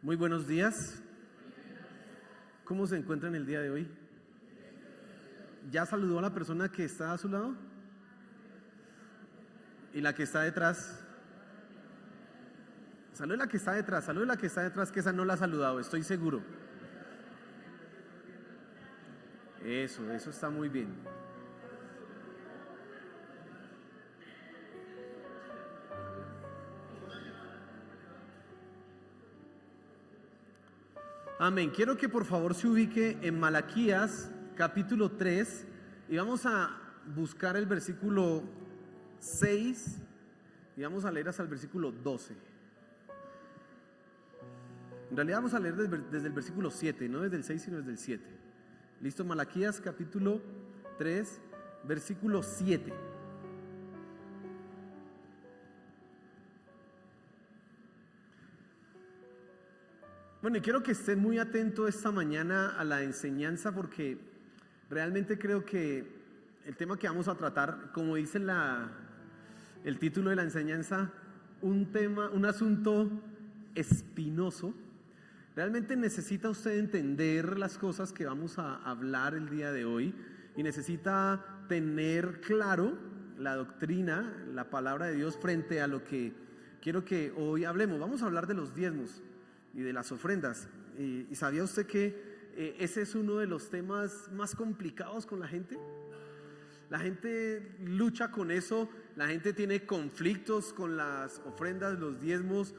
Muy buenos días. ¿Cómo se encuentran el día de hoy? ¿Ya saludó a la persona que está a su lado? ¿Y la que está detrás? Salude a la que está detrás, salude a la que está detrás, que esa no la ha saludado, estoy seguro. Eso está muy bien. Amén. Quiero que por favor se ubique en Malaquías capítulo 3 y vamos a buscar el versículo 6 y vamos a leer hasta el versículo 12. En realidad vamos a leer desde el versículo 7, no desde el 6 sino desde el 7. ¿Listo? Malaquías capítulo 3, versículo 7. Bueno, y quiero que estén muy atentos esta mañana a la enseñanza porque realmente creo que el tema que vamos a tratar, como dice el título de la enseñanza, un asunto espinoso. Realmente necesita usted entender las cosas que vamos a hablar el día de hoy y necesita tener claro la doctrina, la palabra de Dios frente a lo que quiero que hoy hablemos. Vamos a hablar de los diezmos y de las ofrendas. ¿Y sabía usted que ese es uno de los temas más complicados con la gente? La gente lucha con eso, la gente tiene conflictos con las ofrendas, los diezmos.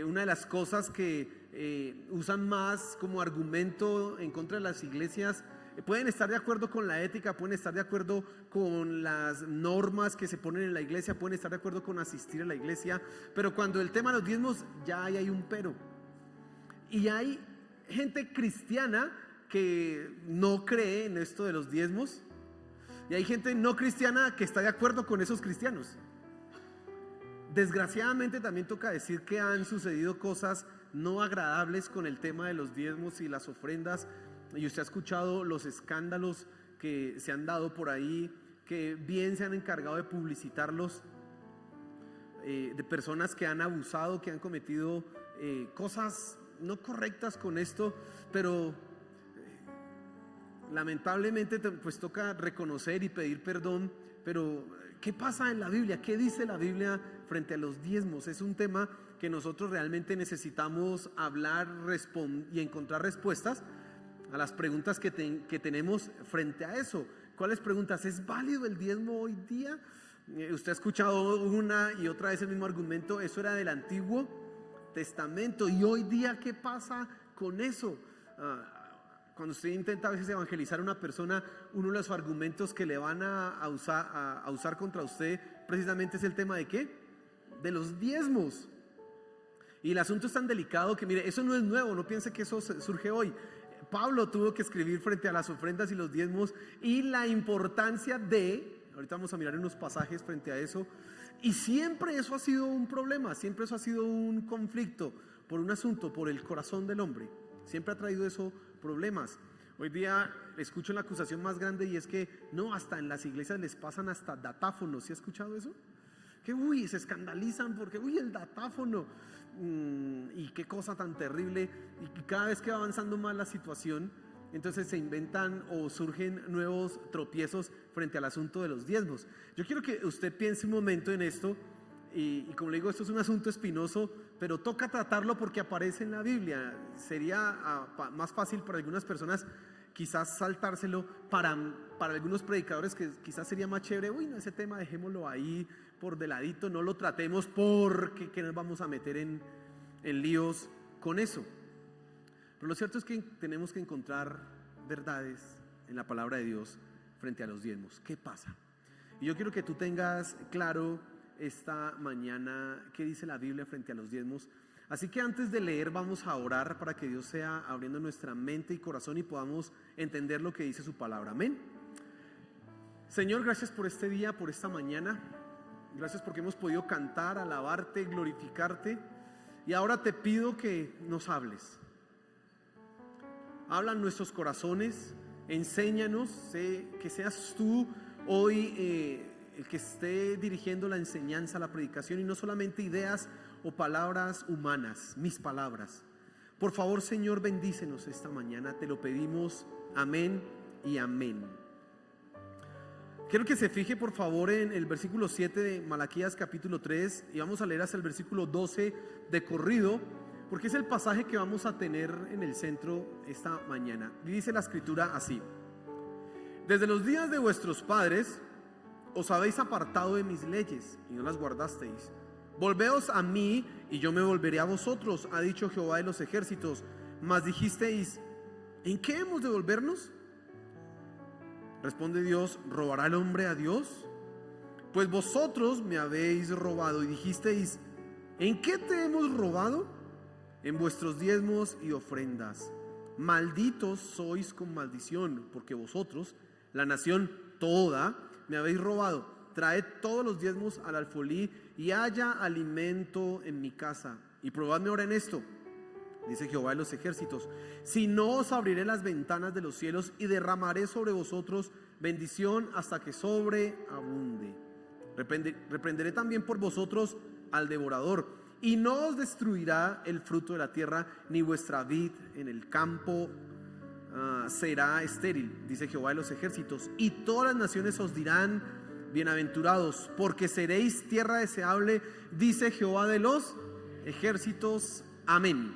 Una de las cosas que usan más como argumento en contra de las iglesias, pueden estar de acuerdo con la ética, pueden estar de acuerdo con las normas que se ponen en la iglesia, pueden estar de acuerdo con asistir a la iglesia, pero cuando el tema de los diezmos ya hay un pero. Y hay gente cristiana que no cree en esto de los diezmos y hay gente no cristiana que está de acuerdo con esos cristianos. Desgraciadamente también toca decir que han sucedido cosas no agradables con el tema de los diezmos y las ofrendas, y usted ha escuchado los escándalos que se han dado por ahí, que bien se han encargado de publicitarlos, de personas que han abusado, que han cometido cosas no correctas con esto, pero lamentablemente pues toca reconocer y pedir perdón. Pero ¿qué pasa en la Biblia? ¿Qué dice la Biblia frente a los diezmos? Es un tema que nosotros realmente necesitamos hablar y encontrar respuestas a las preguntas que tenemos frente a eso. ¿Cuáles preguntas? ¿Es válido el diezmo hoy día? Usted ha escuchado una y otra vez el mismo argumento, eso era del Antiguo Testamento, y hoy día ¿qué pasa con eso? Cuando usted intenta a veces evangelizar a una persona, uno de los argumentos que le van a usar contra usted precisamente es el tema de ¿qué? De los diezmos. Y el asunto es tan delicado que mire, eso no es nuevo, no piense que eso surge hoy. Pablo tuvo que escribir frente a las ofrendas y los diezmos y la importancia ahorita vamos a mirar unos pasajes frente a eso, y siempre eso ha sido un problema, siempre eso ha sido un conflicto por un asunto, por el corazón del hombre, siempre ha traído eso problemas. Hoy día escucho la acusación más grande y es que no, hasta en las iglesias les pasan hasta datáfonos. ¿Sí ha escuchado eso? Que se escandalizan porque el datáfono, y qué cosa tan terrible. Y cada vez que va avanzando más la situación, entonces se inventan o surgen nuevos tropiezos frente al asunto de los diezmos. Yo quiero que usted piense un momento en esto. Y como le digo, esto es un asunto espinoso, pero toca tratarlo porque aparece en la Biblia. Sería más fácil para algunas personas quizás saltárselo, para algunos predicadores que quizás sería más chévere, no, ese tema dejémoslo ahí por de ladito, no lo tratemos porque ¿qué nos vamos a meter en líos con eso? Pero lo cierto es que tenemos que encontrar verdades en la palabra de Dios frente a los diezmos. ¿Qué pasa? Y yo quiero que tú tengas claro esta mañana qué dice la Biblia frente a los diezmos. Así que antes de leer vamos a orar para que Dios sea abriendo nuestra mente y corazón y podamos entender lo que dice su palabra. Amén. Señor, gracias por este día, por esta mañana. Gracias porque hemos podido cantar, alabarte, glorificarte. Y ahora te pido que nos hables. Habla en nuestros corazones, enséñanos, que seas tú hoy el que esté dirigiendo la enseñanza, la predicación, y no solamente ideas o palabras humanas, mis palabras. Por favor, Señor, bendícenos esta mañana, te lo pedimos, amén y amén. Quiero que se fije por favor en el versículo 7 de Malaquías capítulo 3 y vamos a leer hasta el versículo 12 de corrido, porque es el pasaje que vamos a tener en el centro esta mañana. Y dice la escritura así: desde los días de vuestros padres os habéis apartado de mis leyes y no las guardasteis. Volveos a mí y yo me volveré a vosotros, ha dicho Jehová de los ejércitos. Mas dijisteis: ¿en qué hemos de volvernos? Responde Dios: ¿robará el hombre a Dios? Pues vosotros me habéis robado. Y dijisteis: ¿en qué te hemos robado? En vuestros diezmos y ofrendas. Malditos sois con maldición, porque vosotros, la nación toda, me habéis robado. Traed todos los diezmos al alfolí y haya alimento en mi casa. Y probadme ahora en esto, dice Jehová de los ejércitos, si no os abriré las ventanas de los cielos y derramaré sobre vosotros bendición hasta que sobreabunde. Reprenderé también por vosotros al devorador, y no os destruirá el fruto de la tierra, ni vuestra vid en el campo será estéril, dice Jehová de los ejércitos. Y todas las naciones os dirán: bienaventurados, porque seréis tierra deseable, dice Jehová de los ejércitos. Amén.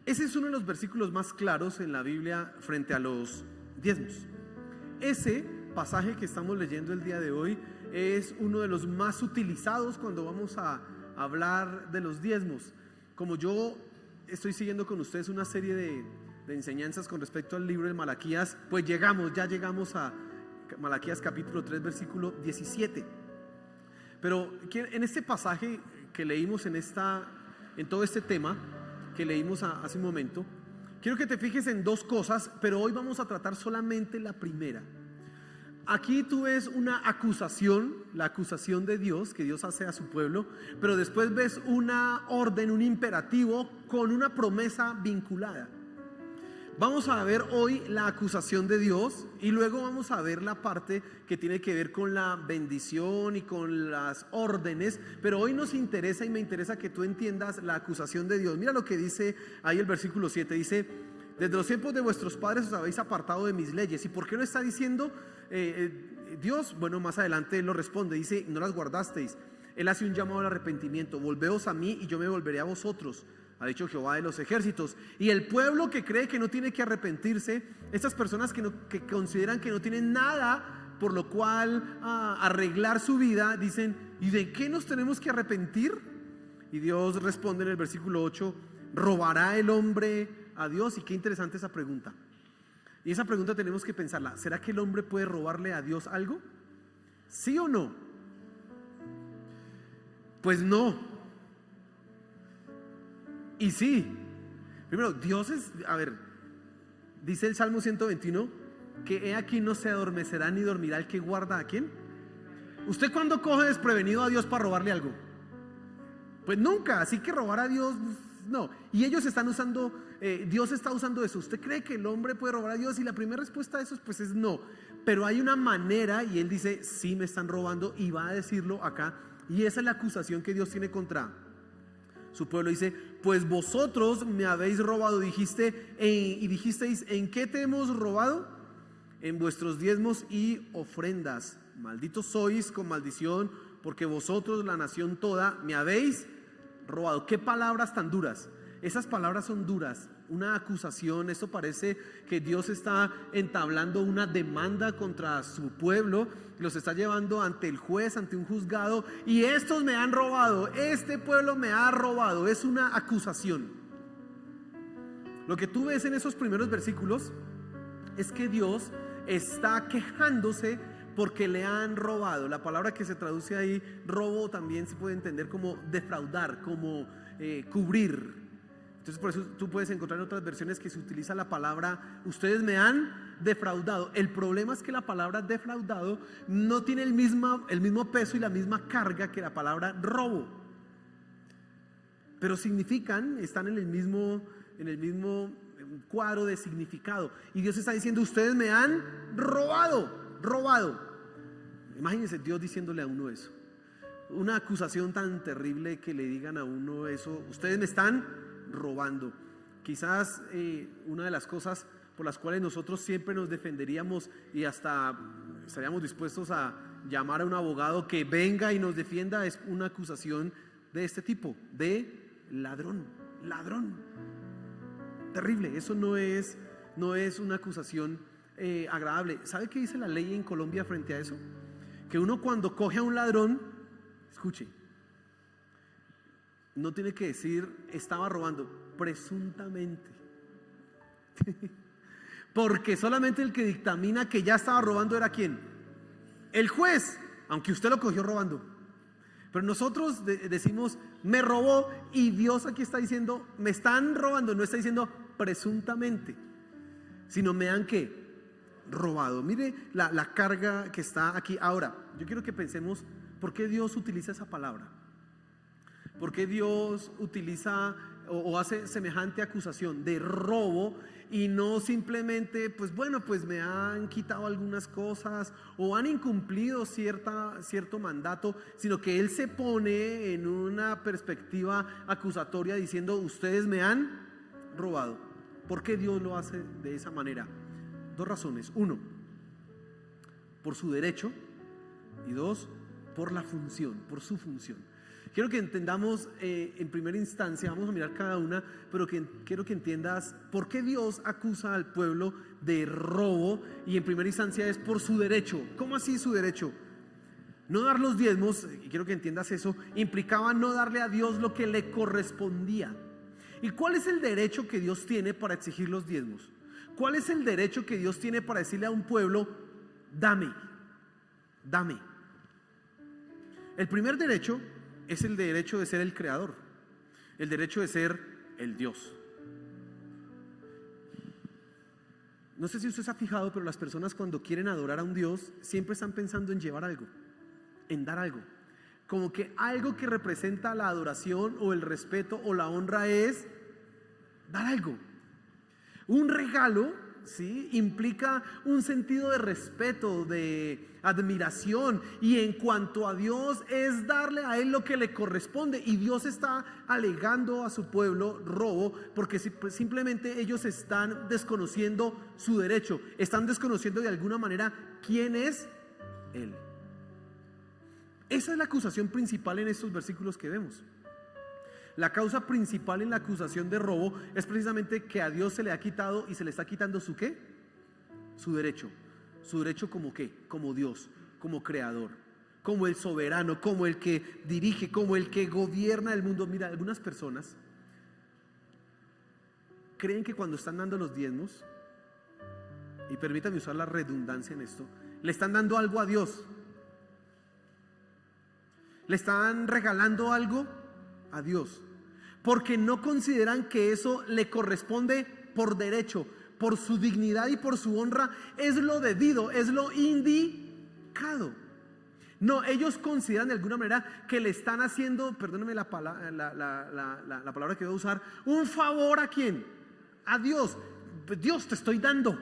Ese es uno de los versículos más claros en la Biblia frente a los diezmos. Ese pasaje que estamos leyendo el día de hoy es uno de los más utilizados cuando vamos a hablar de los diezmos. Como yo estoy siguiendo con ustedes una serie de enseñanzas con respecto al libro de Malaquías, pues ya llegamos a Malaquías capítulo 3 versículo 17. Pero en este pasaje que leímos en todo este tema que leímos hace un momento, quiero que te fijes en dos cosas, pero hoy vamos a tratar solamente la primera. Aquí tú ves una acusación, la acusación de Dios, que Dios hace a su pueblo, pero después ves una orden, un imperativo con una promesa vinculada. Vamos a ver hoy la acusación de Dios y luego vamos a ver la parte que tiene que ver con la bendición y con las órdenes, pero hoy nos interesa y me interesa que tú entiendas la acusación de Dios. Mira lo que dice ahí el versículo 7, dice: desde los tiempos de vuestros padres os habéis apartado de mis leyes. ¿Y por qué lo está diciendo Dios? Bueno, más adelante Él lo responde, dice: no las guardasteis. Él hace un llamado al arrepentimiento: volveos a mí y yo me volveré a vosotros, ha dicho Jehová de los ejércitos. Y el pueblo que cree que no tiene que arrepentirse, estas personas que consideran que no tienen nada por lo cual arreglar su vida, dicen: ¿y de qué nos tenemos que arrepentir? Y Dios responde en el versículo 8: ¿robará el hombre a Dios? Y qué interesante esa pregunta. Y esa pregunta tenemos que pensarla: ¿será que el hombre puede robarle a Dios algo? ¿Sí o no? Pues no. Y sí. Primero, Dios es, dice el Salmo 121 que he aquí no se adormecerá ni dormirá el que guarda ¿a quién? ¿Usted cuándo coge desprevenido a Dios para robarle algo? Pues nunca. Así que robar a Dios, no. Y ellos están usando, Dios está usando eso. ¿Usted cree que el hombre puede robar a Dios? Y la primera respuesta a eso pues es no. Pero hay una manera, y él dice: sí me están robando, y va a decirlo acá. Y esa es la acusación que Dios tiene contra su pueblo. Dice: pues vosotros me habéis robado. Y dijisteis: ¿en qué te hemos robado? En vuestros diezmos y ofrendas. Malditos sois con maldición, porque vosotros, la nación toda, me habéis robado. Qué palabras tan duras. Esas palabras son duras, una acusación. Esto parece que Dios está entablando una demanda contra su pueblo, los está llevando ante el juez, ante un juzgado, y estos me han robado, este pueblo me ha robado. Es una acusación. Lo que tú ves en esos primeros versículos es que Dios está quejándose porque le han robado. La palabra que se traduce ahí, robo, también se puede entender como defraudar, como cubrir. Entonces por eso tú puedes encontrar en otras versiones que se utiliza la palabra: ustedes me han defraudado. El problema es que la palabra defraudado no tiene el mismo peso y la misma carga que la palabra robo, pero están en el mismo cuadro de significado. Y Dios está diciendo: ustedes me han robado. Imagínense Dios diciéndole a uno eso, una acusación tan terrible, que le digan a uno eso: ustedes me están robando. Quizás una de las cosas por las cuales nosotros siempre nos defenderíamos y hasta estaríamos dispuestos a llamar a un abogado que venga y nos defienda es una acusación de este tipo, de ladrón. Terrible, eso no es una acusación agradable. ¿Sabe qué dice la ley en Colombia frente a eso? Que uno cuando coge a un ladrón, escuche, no tiene que decir estaba robando, presuntamente. Porque solamente el que dictamina que ya estaba robando era ¿quién? El juez, aunque usted lo cogió robando. Pero nosotros decimos me robó, y Dios aquí está diciendo me están robando, no está diciendo presuntamente, sino me han ¿qué? Robado. Mire la carga que está aquí. Ahora, yo quiero que pensemos por qué Dios utiliza esa palabra. ¿Por qué Dios utiliza o hace semejante acusación de robo y no simplemente, pues bueno, pues me han quitado algunas cosas o han incumplido cierto mandato, sino que Él se pone en una perspectiva acusatoria diciendo ustedes me han robado? ¿Por qué Dios lo hace de esa manera? Dos razones. Uno, por su derecho, y dos, por la función, por su función. Quiero que entendamos en primera instancia, vamos a mirar cada una, pero quiero que entiendas por qué Dios acusa al pueblo de robo, y en primera instancia es por su derecho. ¿Cómo así su derecho? No dar los diezmos, y quiero que entiendas eso, implicaba no darle a Dios lo que le correspondía. ¿Y cuál es el derecho que Dios tiene para exigir los diezmos? ¿Cuál es el derecho que Dios tiene para decirle a un pueblo, dame? El primer derecho es el derecho de ser el creador, el derecho de ser el Dios. No sé si usted se ha fijado, pero las personas cuando quieren adorar a un Dios siempre están pensando en llevar algo, en dar algo. Como que algo que representa la adoración o el respeto o la honra es dar algo. Un regalo, ¿sí?, implica un sentido de respeto, de admiración, y en cuanto a Dios es darle a Él lo que le corresponde. Y Dios está alegando a su pueblo robo porque simplemente ellos están desconociendo su derecho, están desconociendo de alguna manera quién es Él. Esa es la acusación principal en estos versículos que vemos. La causa principal en la acusación de robo es precisamente que a Dios se le ha quitado y se le está quitando su ¿qué? Su derecho. Su derecho como ¿qué? Como Dios, como creador, como el soberano, como el que dirige, como el que gobierna el mundo. Mira, algunas personas creen que cuando están dando los diezmos, y permítanme usar la redundancia en esto, le están dando algo a Dios. Le están regalando algo a Dios, porque no consideran que eso le corresponde por derecho, por su dignidad y por su honra. Es lo debido, es lo indicado. No, ellos consideran de alguna manera que le están haciendo, perdónenme la palabra que voy a usar, un favor. ¿A quién? A Dios. Dios, te estoy dando.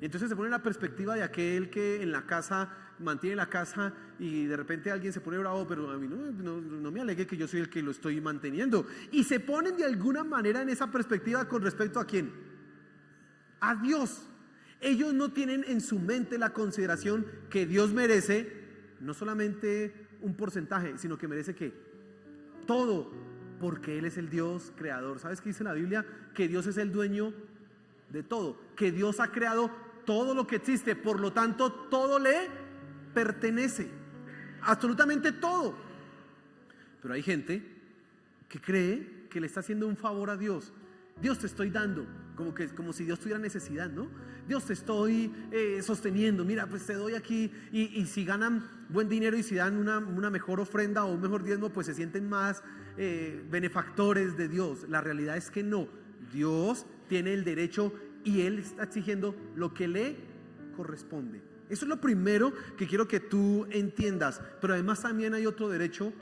Y entonces se pone en la perspectiva de aquel que en la casa mantiene la casa y de repente alguien se pone bravo, pero a mí no me alegue que yo soy el que lo estoy manteniendo. Y se ponen de alguna manera en esa perspectiva con respecto a ¿quién? A Dios. Ellos no tienen en su mente la consideración que Dios merece no solamente un porcentaje, sino que merece ¿qué? Todo, porque Él es el Dios creador. ¿Sabes qué dice la Biblia? Que Dios es el dueño de todo, que Dios ha creado todo lo que existe, por lo tanto todo le pertenece, absolutamente todo. Pero hay gente que cree que le está haciendo un favor a Dios. Dios, te estoy dando, como si Dios tuviera necesidad, ¿no? Dios, te estoy sosteniendo, mira, pues te doy aquí, y si ganan buen dinero y si dan una mejor ofrenda o un mejor diezmo, pues se sienten más benefactores de Dios. La realidad es que no. Dios tiene el derecho y Él está exigiendo lo que le corresponde. Eso es lo primero que quiero que tú entiendas. Pero además también hay otro derecho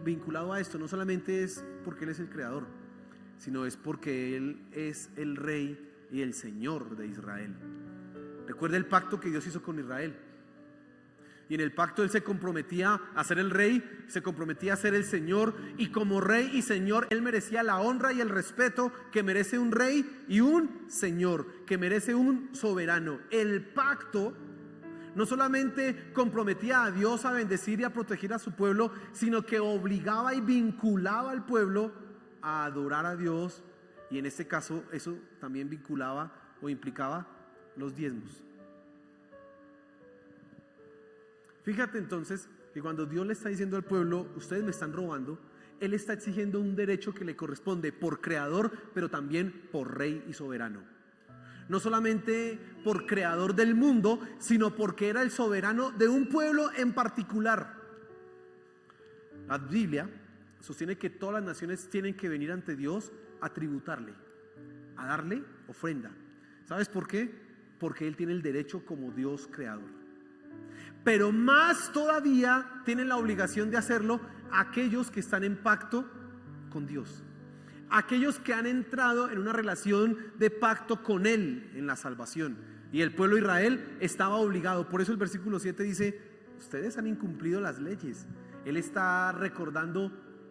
vinculado a esto. No solamente es porque Él es el creador, sino es porque Él es el Rey y el Señor de Israel. Recuerda el pacto que Dios hizo con Israel. Y en el pacto él se comprometía a ser el rey, se comprometía a ser el Señor, y como rey y Señor él merecía la honra y el respeto que merece un rey y un Señor, que merece un soberano. El pacto no solamente comprometía a Dios a bendecir y a proteger a su pueblo, sino que obligaba y vinculaba al pueblo a adorar a Dios, y en este caso eso también vinculaba o implicaba los diezmos. Fíjate entonces que cuando Dios le está diciendo al pueblo, ustedes me están robando, Él está exigiendo un derecho que le corresponde por creador, pero también por rey y soberano. No solamente por creador del mundo, sino porque era el soberano de un pueblo en particular. La Biblia sostiene que todas las naciones tienen que venir ante Dios a tributarle, a darle ofrenda. ¿Sabes por qué? Porque Él tiene el derecho como Dios creador. Pero más todavía tienen la obligación de hacerlo aquellos que están en pacto con Dios, aquellos que han entrado en una relación de pacto con Él en la salvación. Y el pueblo de Israel estaba obligado. Por eso el versículo 7 dice: ustedes han incumplido las leyes. Él está recordando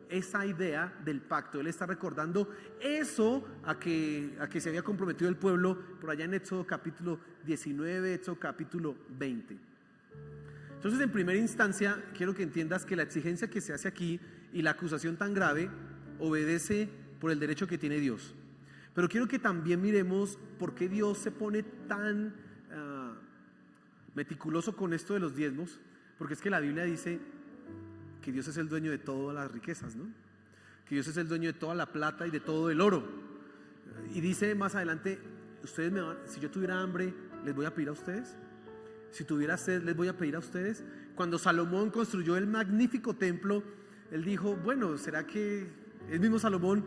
esa idea del pacto. Él está recordando eso a que se había comprometido el pueblo por allá en Éxodo capítulo 19, Éxodo capítulo 20. Entonces, en primera instancia, quiero que entiendas que la exigencia que se hace aquí y la acusación tan grave obedece por el derecho que tiene Dios. Pero quiero que también miremos por qué Dios se pone tan meticuloso con esto de los diezmos. Porque es que la Biblia dice que Dios es el dueño de todas las riquezas, ¿no? Que Dios es el dueño de toda la plata y de todo el oro. Y dice más adelante: si yo tuviera hambre, ¿les voy a pedir a ustedes? Si tuviera sed, les voy a pedir a ustedes. Cuando Salomón construyó el magnífico templo, él dijo: bueno, ¿será que el mismo Salomón,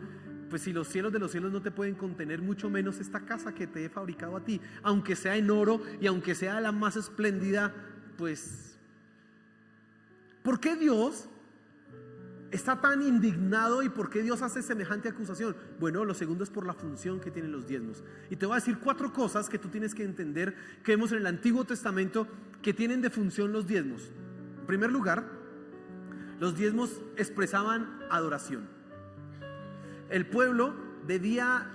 pues si los cielos de los cielos no te pueden contener, mucho menos esta casa que te he fabricado a ti, aunque sea en oro y aunque sea la más espléndida? Pues, ¿por qué Dios está tan indignado y por qué Dios hace semejante acusación? Bueno, lo segundo es por la función que tienen los diezmos. Y te voy a decir 4 cosas que tú tienes que entender que vemos en el Antiguo Testamento que tienen de función los diezmos. En primer lugar, los diezmos expresaban adoración. El pueblo debía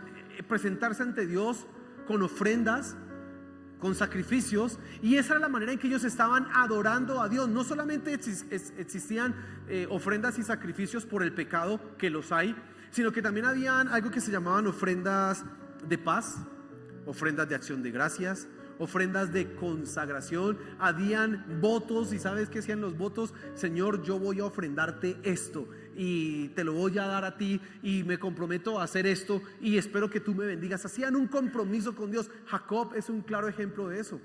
presentarse ante Dios con ofrendas, con sacrificios, y esa era la manera en que ellos estaban adorando a Dios. No solamente existían ofrendas y sacrificios por el pecado, que los hay, sino que también habían algo que se llamaban ofrendas de paz, ofrendas de acción de gracias, ofrendas de consagración. Habían votos, y ¿sabes qué hacían los votos? Señor, yo voy a ofrendarte esto y te lo voy a dar a ti, y me comprometo a hacer esto y espero que tú me bendigas. Hacían un compromiso con Dios. Jacob es un claro ejemplo de eso.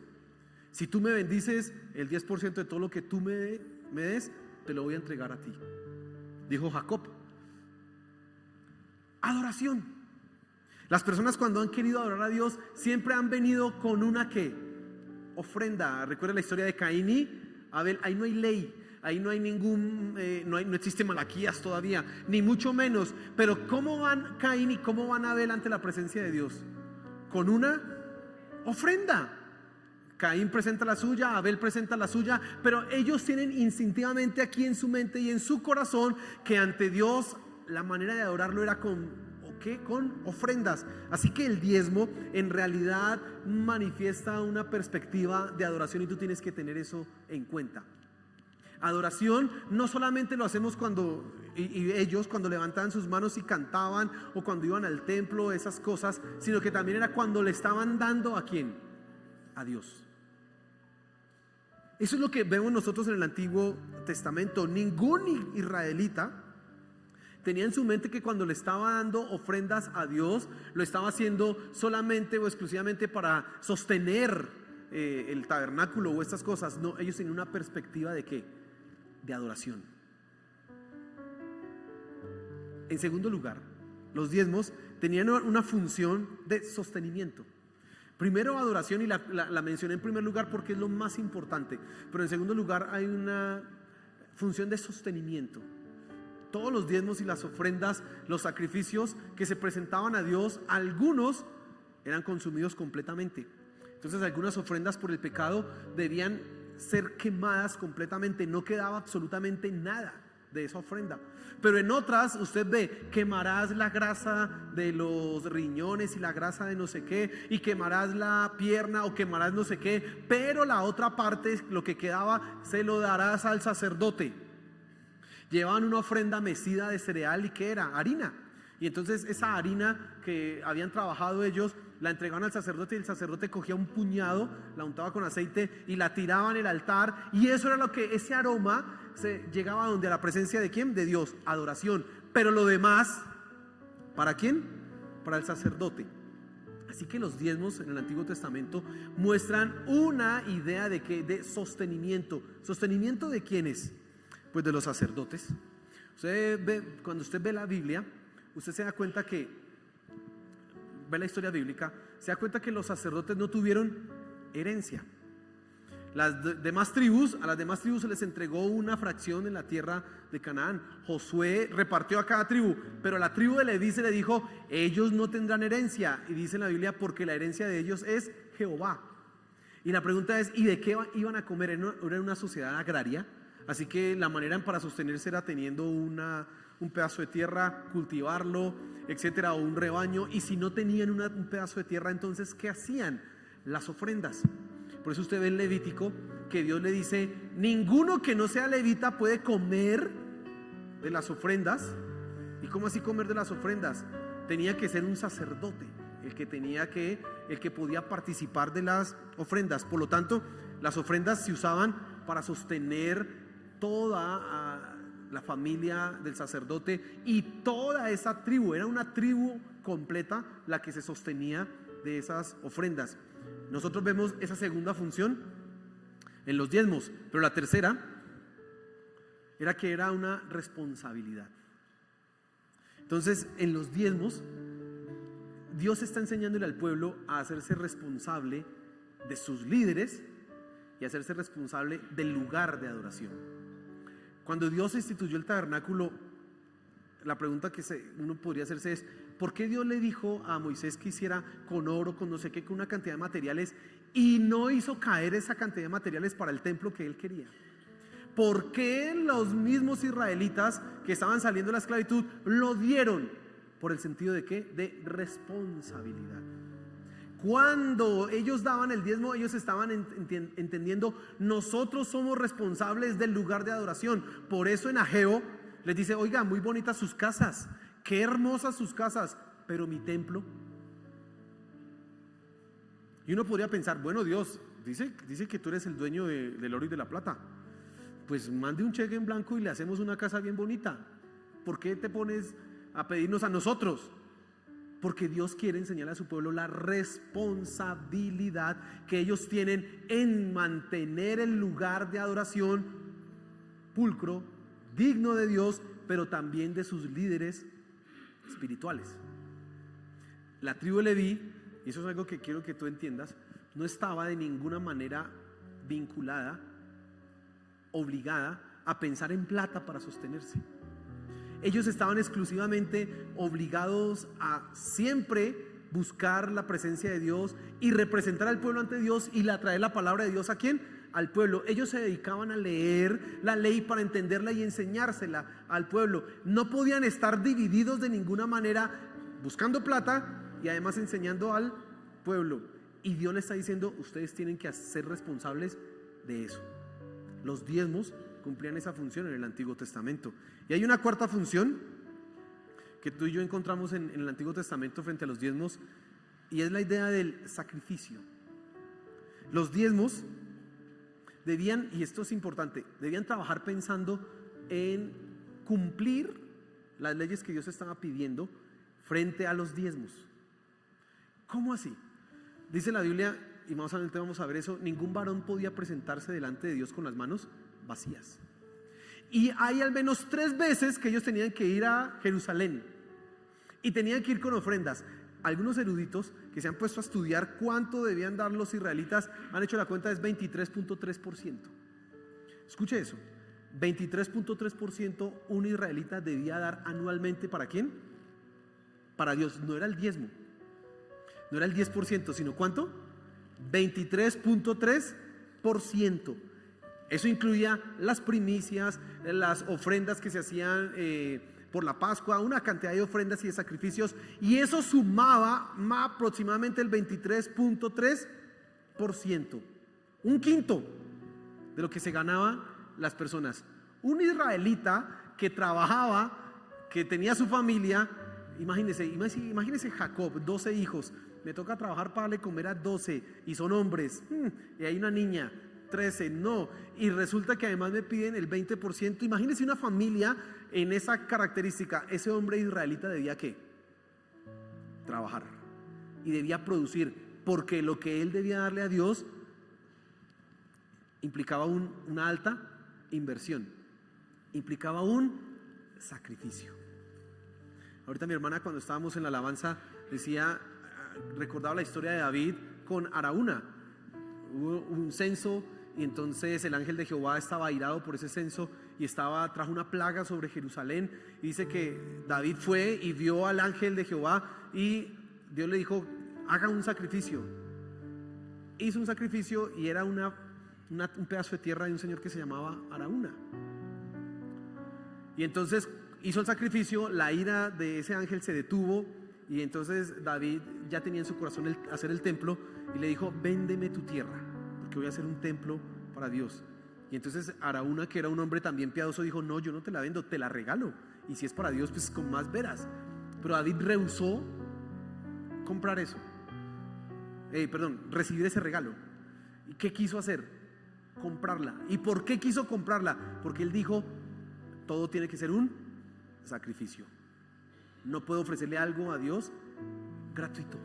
Si tú me bendices, el 10% de todo lo que tú me des, te lo voy a entregar a ti, dijo Jacob. Adoración. Las personas, cuando han querido adorar a Dios, siempre han venido con una ¿qué? Ofrenda. Recuerda la historia de Caín y Abel. Ahí no hay ley, ahí no hay no existe Malaquías todavía, ni mucho menos. Pero ¿cómo van Caín y cómo van Abel ante la presencia de Dios? Con una ofrenda. Caín presenta la suya, Abel presenta la suya, pero ellos tienen instintivamente aquí en su mente y en su corazón que ante Dios la manera de adorarlo era con ofrendas. Así que el diezmo en realidad manifiesta una perspectiva de adoración, y tú tienes que tener eso en cuenta. Adoración no solamente lo hacemos cuando ellos cuando levantaban sus manos y cantaban, o cuando iban al templo, esas cosas, sino que también era cuando le estaban dando ¿a quién? A Dios. Eso es lo que vemos nosotros en el Antiguo Testamento. Ningún israelita tenía en su mente que cuando le estaba dando ofrendas a Dios, lo estaba haciendo solamente o exclusivamente para sostener el tabernáculo o estas cosas. No, ellos tenían una perspectiva de ¿qué? De adoración. En segundo lugar, los diezmos tenían una función de sostenimiento. Primero adoración, y la mencioné en primer lugar porque es lo más importante, pero en segundo lugar hay una función de sostenimiento. Todos los diezmos y las ofrendas, los sacrificios que se presentaban a Dios, algunos eran consumidos completamente. Entonces algunas ofrendas por el pecado debían ser quemadas completamente, no quedaba absolutamente nada de esa ofrenda. Pero en otras usted ve, quemarás la grasa de los riñones y la grasa de no sé qué, y quemarás la pierna o quemarás no sé qué, pero la otra parte, lo que quedaba, se lo darás al sacerdote. Llevaban una ofrenda mecida de cereal, y ¿qué era? Harina. Y entonces esa harina que habían trabajado ellos la entregaban al sacerdote, y el sacerdote cogía un puñado, la untaba con aceite y la tiraba en el altar, y eso era lo que, ese aroma se llegaba donde, a la presencia de ¿quién? De Dios, adoración. Pero lo demás, ¿para quién? Para el sacerdote. Así que los diezmos en el Antiguo Testamento muestran una idea de que, de sostenimiento. ¿Sostenimiento de quiénes? Pues de los sacerdotes. Usted ve, cuando usted ve la Biblia, usted se da cuenta que, ve la historia bíblica, se da cuenta que los sacerdotes no tuvieron herencia. Las demás tribus, a las demás tribus se les entregó una fracción en la tierra de Canaán. Josué repartió a cada tribu, pero a la tribu de Leví se le dijo, ellos no tendrán herencia. Y dice en la Biblia, porque la herencia de ellos es Jehová. Y la pregunta es, ¿y de qué iban a comer? Era una sociedad agraria, así que la manera para sostenerse era teniendo un pedazo de tierra, cultivarlo, etcétera, o un rebaño. Y si no tenían un pedazo de tierra, entonces ¿qué hacían? Las ofrendas. Por eso usted ve en Levítico que Dios le dice, ninguno que no sea levita puede comer de las ofrendas. ¿Y cómo así comer de las ofrendas? Tenía que ser un sacerdote el que podía participar de las ofrendas. Por lo tanto, las ofrendas se usaban para sostener toda la familia del sacerdote y toda esa tribu. Era una tribu completa la que se sostenía de esas ofrendas. Nosotros vemos esa segunda función en los diezmos, pero la tercera era que era una responsabilidad. Entonces, en los diezmos, Dios está enseñándole al pueblo a hacerse responsable de sus líderes y a hacerse responsable del lugar de adoración. Cuando Dios instituyó el tabernáculo, la pregunta que uno podría hacerse es, ¿por qué Dios le dijo a Moisés que hiciera con oro, con no sé qué, con una cantidad de materiales, y no hizo caer esa cantidad de materiales para el templo que él quería? ¿Por qué los mismos israelitas que estaban saliendo de la esclavitud lo dieron? Por el sentido de ¿qué? De responsabilidad. Cuando ellos daban el diezmo, ellos estaban entendiendo, nosotros somos responsables del lugar de adoración. Por eso en Ageo les dice, oiga, muy bonitas sus casas, qué hermosas sus casas, pero mi templo. Y uno podría pensar, bueno, Dios dice que tú eres el dueño del oro y de la plata, pues mande un cheque en blanco y le hacemos una casa bien bonita. ¿Por qué te pones a pedirnos a nosotros? Porque Dios quiere enseñar a su pueblo la responsabilidad que ellos tienen en mantener el lugar de adoración pulcro, digno de Dios, pero también de sus líderes espirituales. La tribu de Leví, y eso es algo que quiero que tú entiendas, no estaba de ninguna manera vinculada, obligada a pensar en plata para sostenerse. Ellos estaban exclusivamente obligados a siempre buscar la presencia de Dios y representar al pueblo ante Dios y traer la palabra de Dios ¿a quién? Al pueblo. Ellos se dedicaban a leer la ley para entenderla y enseñársela al pueblo. No podían estar divididos de ninguna manera buscando plata y además enseñando al pueblo. Y Dios le está diciendo, ustedes tienen que ser responsables de eso. Los diezmos cumplían esa función en el Antiguo Testamento. Y hay una cuarta función que tú y yo encontramos en el Antiguo Testamento frente a los diezmos, y es la idea del sacrificio. Los diezmos debían, y esto es importante, debían trabajar pensando en cumplir las leyes que Dios estaba pidiendo frente a los diezmos. ¿Cómo así? Dice la Biblia, y más adelante vamos a ver eso, ningún varón podía presentarse delante de Dios con las manos vacías. Y hay al menos 3 veces que ellos tenían que ir a Jerusalén y tenían que ir con ofrendas. Algunos eruditos que se han puesto a estudiar cuánto debían dar los israelitas han hecho la cuenta, es 23.3%. Escuche eso, 23.3% un israelita debía dar anualmente. ¿Para quién? Para Dios. No era el diezmo, no era el 10%, sino ¿cuánto? 23.3%. Eso incluía las primicias, las ofrendas que se hacían por la Pascua, una cantidad de ofrendas y de sacrificios, y eso sumaba aproximadamente el 23.3%, un quinto de lo que se ganaban las personas. Un israelita que trabajaba, que tenía su familia, imagínese Jacob, 12 hijos, me toca trabajar para darle comer a 12 y son hombres, y hay una niña, 13, no, y resulta que además me piden el 20%. Imagínese una familia en esa característica. Ese hombre israelita debía ¿qué? Trabajar y debía producir, porque lo que él debía darle a Dios implicaba una alta inversión, implicaba un sacrificio. Ahorita mi hermana, cuando estábamos en la alabanza, recordaba la historia de David con Araúna. Hubo un censo y entonces el ángel de Jehová estaba airado por ese censo y trajo una plaga sobre Jerusalén, y dice que David fue y vio al ángel de Jehová y Dios le dijo: haga un sacrificio. Hizo un sacrificio y era un pedazo de tierra de un señor que se llamaba Araúna. Y entonces hizo el sacrificio, la ira de ese ángel se detuvo, y entonces David ya tenía en su corazón hacer el templo, y le dijo: véndeme tu tierra, porque voy a hacer un templo para Dios. Y entonces Araúna, que era un hombre también piadoso, dijo: no, yo no te la vendo, te la regalo, y si es para Dios, pues con más veras. Pero David rehusó comprar eso, recibir ese regalo. ¿Y qué quiso hacer? Comprarla. ¿Y por qué quiso comprarla? Porque él dijo: todo tiene que ser un sacrificio. No puedo ofrecerle algo a Dios gratuito,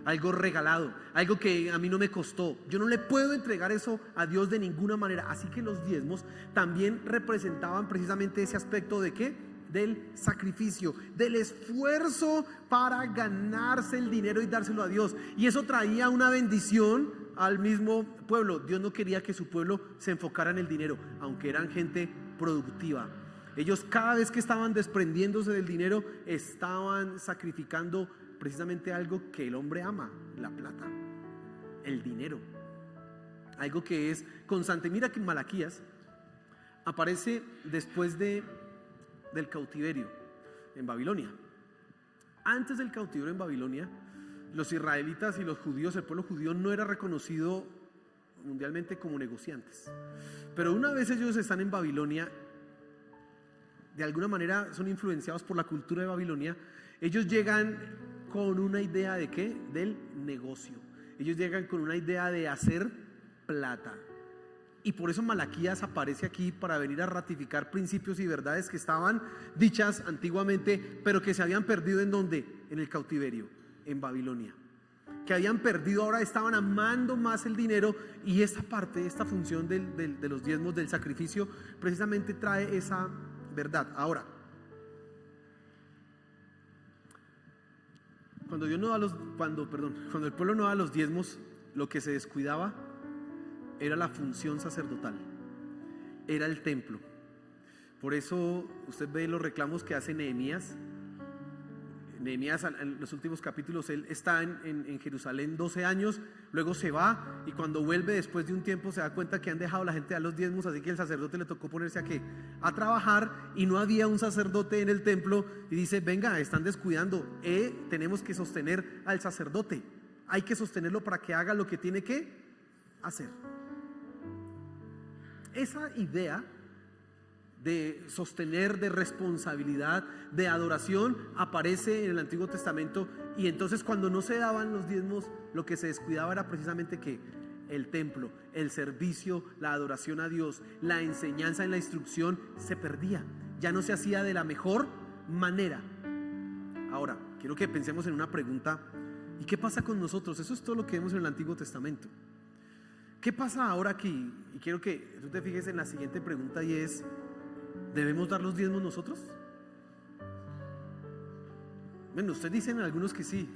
algo regalado, algo que a mí no me costó. Yo no le puedo entregar eso a Dios de ninguna manera. Así que los diezmos también representaban precisamente ese aspecto de ¿qué? Del sacrificio, del esfuerzo para ganarse el dinero y dárselo a Dios. Y eso traía una bendición al mismo pueblo. Dios no quería que su pueblo se enfocara en el dinero, aunque eran gente productiva. Ellos, cada vez que estaban desprendiéndose del dinero, estaban sacrificando precisamente algo que el hombre ama: la plata, el dinero, algo que es constante. Mira que Malaquías aparece después del cautiverio en Babilonia. Antes del cautiverio en Babilonia, los israelitas y los judíos, el pueblo judío, no era reconocido mundialmente como negociantes. Pero una vez ellos están en Babilonia, de alguna manera son influenciados por la cultura de Babilonia. Ellos llegan con una idea de ¿qué? Del negocio. Ellos llegan con una idea de hacer plata. Y por eso Malaquías aparece aquí, para venir a ratificar principios y verdades que estaban dichas antiguamente, pero que se habían perdido. ¿En dónde? En el cautiverio, en Babilonia. Que habían perdido, ahora estaban amando más el dinero. Y esta parte, esta función de los diezmos, del sacrificio, precisamente trae esa verdad. Ahora, cuando el pueblo no da los diezmos, lo que se descuidaba era la función sacerdotal, era el templo. Por eso usted ve los reclamos que hace Nehemías. Nehemías, en los últimos capítulos, él está en Jerusalén 12 años, luego se va, y cuando vuelve después de un tiempo se da cuenta que han dejado a la gente a los diezmos, así que el sacerdote le tocó ponerse a trabajar, y no había un sacerdote en el templo, y dice: venga, están descuidando, tenemos que sostener al sacerdote, hay que sostenerlo para que haga lo que tiene que hacer. Esa idea de sostener, de responsabilidad, de adoración, aparece en el Antiguo Testamento. Y entonces, cuando no se daban los diezmos, lo que se descuidaba era precisamente que el templo, el servicio, la adoración a Dios, la enseñanza, en la instrucción, se perdía, ya no se hacía de la mejor manera. Ahora, quiero que pensemos en una pregunta: ¿y qué pasa con nosotros? Eso es todo lo que vemos en el Antiguo Testamento. ¿Qué pasa ahora aquí? Y quiero que tú te fijes en la siguiente pregunta, y es: ¿debemos dar los diezmos nosotros? Bueno, ustedes dicen algunos que sí,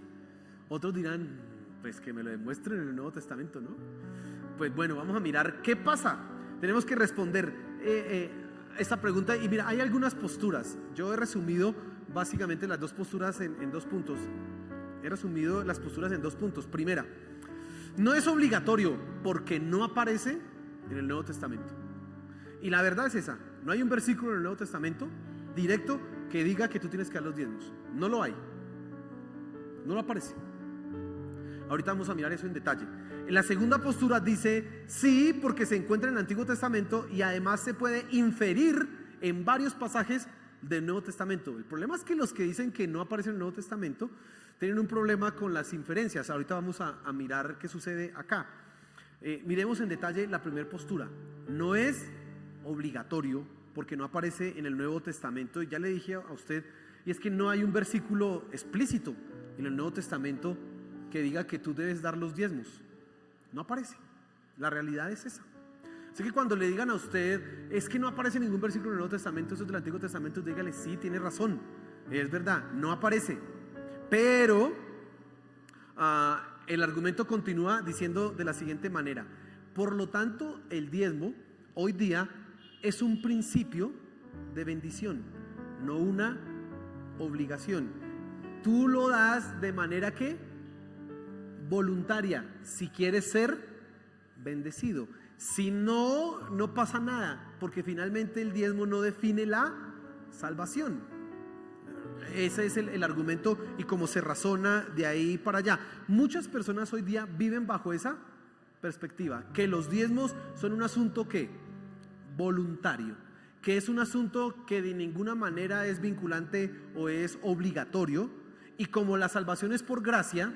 otros dirán pues que me lo demuestren en el Nuevo Testamento, ¿no? Pues bueno, vamos a mirar qué pasa. Tenemos que responder esta pregunta, y mira, hay algunas posturas. Yo he resumido básicamente las dos posturas en 2 puntos. He resumido las posturas en 2 puntos. Primera, no es obligatorio porque no aparece en el Nuevo Testamento. Y la verdad es esa, no hay un versículo en el Nuevo Testamento directo que diga que tú tienes que dar los diezmos. No lo hay, no lo aparece. Ahorita vamos a mirar eso en detalle. En la segunda postura dice sí, porque se encuentra en el Antiguo Testamento y además se puede inferir en varios pasajes del Nuevo Testamento. El problema es que los que dicen que no aparece en el Nuevo Testamento tienen un problema con las inferencias. Ahorita vamos a mirar qué sucede acá. Miremos en detalle la primera postura. No es obligatorio porque no aparece en el Nuevo Testamento, y ya le dije a usted, y es que no hay un versículo explícito en el Nuevo Testamento que diga que tú debes dar los diezmos. No aparece. La realidad es esa. Así que cuando le digan a usted es que no aparece ningún versículo en el Nuevo Testamento, eso es del Antiguo Testamento, dígale sí, tiene razón, es verdad, no aparece. Pero el argumento continúa diciendo de la siguiente manera: por lo tanto, el diezmo hoy día es un principio de bendición, no una obligación. Tú lo das de manera que voluntaria, si quieres ser bendecido. Si no, no pasa nada, porque finalmente el diezmo no define la salvación. Ese es el argumento y cómo se razona de ahí para allá. Muchas personas hoy día viven bajo esa perspectiva, que los diezmos son un asunto que voluntario, que es un asunto que de ninguna manera es vinculante o es obligatorio, y como la salvación es por gracia,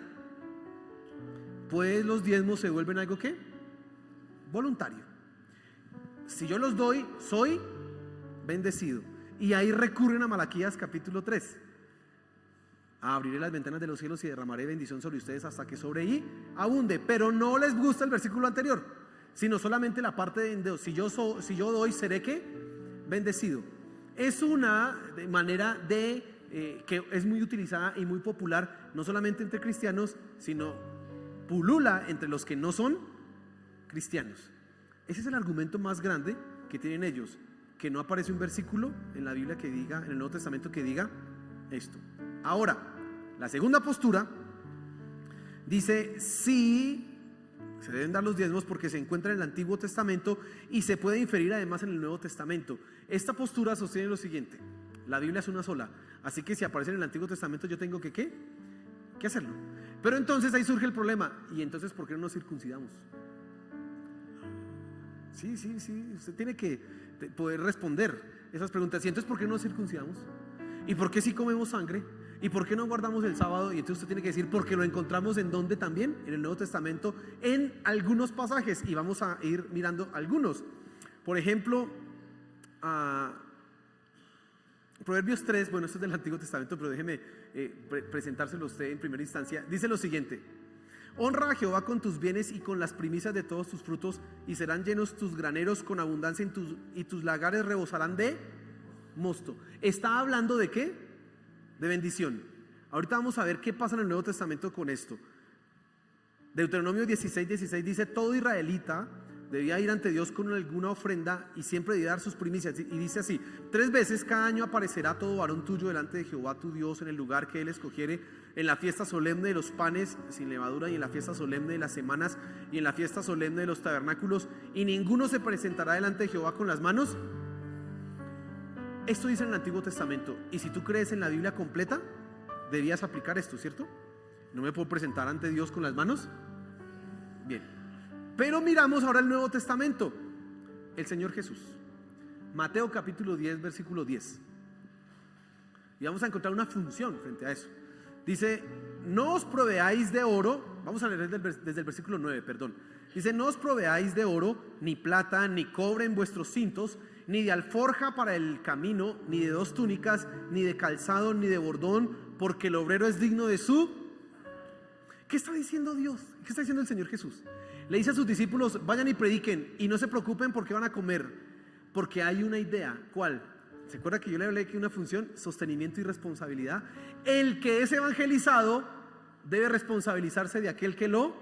pues los diezmos se vuelven algo que voluntario. Si yo los doy, soy bendecido. Y ahí recurren a Malaquías capítulo 3. Abriré las ventanas de los cielos y derramaré bendición sobre ustedes hasta que sobre ahí abunde. Pero no les gusta el versículo anterior, sino solamente la parte de si yo doy, seré que bendecido. Es una manera de que es muy utilizada y muy popular, no solamente entre cristianos, sino pulula entre los que no son cristianos. Ese es el argumento más grande que tienen ellos, que no aparece un versículo en la Biblia que diga, en el Nuevo Testamento, que diga esto. Ahora, la segunda postura dice sí, se deben dar los diezmos porque se encuentra en el Antiguo Testamento y se puede inferir además en el Nuevo Testamento. Esta postura sostiene lo siguiente: la Biblia es una sola, así que si aparece en el Antiguo Testamento yo tengo que ¿qué? Que hacerlo. Pero entonces ahí surge el problema: ¿y entonces por qué no nos circuncidamos? Sí, usted tiene que poder responder esas preguntas. ¿Y entonces por qué no nos circuncidamos? ¿Y por qué sí comemos sangre? ¿Y por qué no guardamos el sábado? Y entonces usted tiene que decir, porque lo encontramos ¿en dónde también? En el Nuevo Testamento, en algunos pasajes, y vamos a ir mirando algunos. Por ejemplo, Proverbios 3, bueno, esto es del Antiguo Testamento, pero déjeme presentárselo a usted en primera instancia. Dice lo siguiente: honra a Jehová con tus bienes y con las primicias de todos tus frutos, y serán llenos tus graneros con abundancia y tus lagares rebosarán de mosto. Está hablando de ¿qué? De bendición. Ahorita vamos a ver qué pasa en el Nuevo Testamento con esto. Deuteronomio 16:16 dice: todo israelita debía ir ante Dios con alguna ofrenda y siempre debía dar sus primicias. Y dice así: 3 veces cada año aparecerá todo varón tuyo delante de Jehová tu Dios en el lugar que él escogiere, en la fiesta solemne de los panes sin levadura, y en la fiesta solemne de las semanas, y en la fiesta solemne de los tabernáculos, y ninguno se presentará delante de Jehová con las manos. Esto dice en el Antiguo Testamento, y si tú crees en la Biblia completa, debías aplicar esto, ¿cierto? ¿No me puedo presentar ante Dios con las manos? Bien. Pero miramos ahora el Nuevo Testamento. El Señor Jesús. Mateo capítulo 10, versículo 10. Y vamos a encontrar una función frente a eso. Dice: no os proveáis de oro. Vamos a leer desde el versículo 9, perdón. Dice: no os proveáis de oro, ni plata, ni cobre en vuestros cintos, ni de alforja para el camino, ni de 2 túnicas, ni de calzado, ni de bordón, porque el obrero es digno de su... ¿Qué está diciendo Dios? ¿Qué está diciendo el Señor Jesús? Le dice a sus discípulos: vayan y prediquen, y no se preocupen por qué van a comer, porque hay una idea. ¿Cuál? ¿Se acuerda que yo le hablé que una función? Sostenimiento y responsabilidad. El que es evangelizado debe responsabilizarse de aquel que lo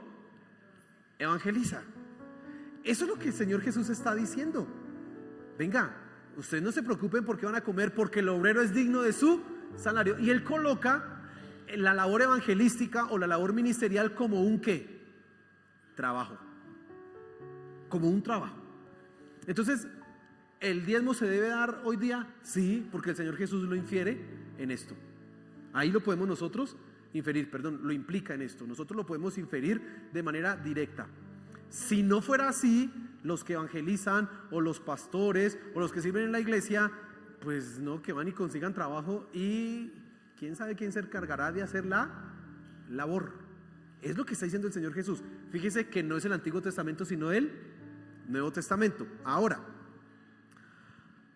evangeliza. Eso es lo que el Señor Jesús está diciendo. Venga, ustedes no se preocupen por qué van a comer, porque el obrero es digno de su salario. Y él coloca la labor evangelística o la labor ministerial como un ¿qué? Trabajo. Como un trabajo. Entonces, ¿El diezmo se debe dar hoy día? Sí, porque el Señor Jesús lo infiere en esto. Ahí lo podemos nosotros inferir, lo implica en esto. Nosotros lo podemos inferir de manera directa. Si no fuera así, los que evangelizan o los pastores o los que sirven en la iglesia, pues no, que van y consigan trabajo y quién sabe quién se encargará de hacer la labor. Es lo que está diciendo el Señor Jesús. Fíjese que no es el Antiguo Testamento, sino el Nuevo Testamento. Ahora,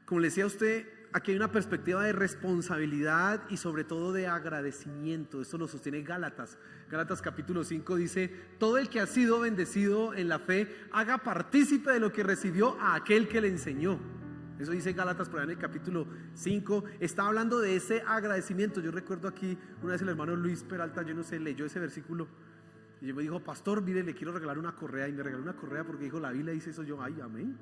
como le decía a usted, aquí hay una perspectiva de responsabilidad y sobre todo de agradecimiento. Esto lo sostiene Gálatas. Gálatas capítulo 5 dice: todo el que ha sido bendecido en la fe, haga partícipe de lo que recibió a aquel que le enseñó. Eso dice Gálatas por ahí en el capítulo 5. Está hablando de ese agradecimiento. Yo recuerdo aquí, una vez el hermano Luis Peralta, yo no sé, leyó ese versículo y me dijo: pastor, mire, le quiero regalar una correa. Y me regaló una correa porque dijo: la Biblia dice eso. Yo, ay, amén.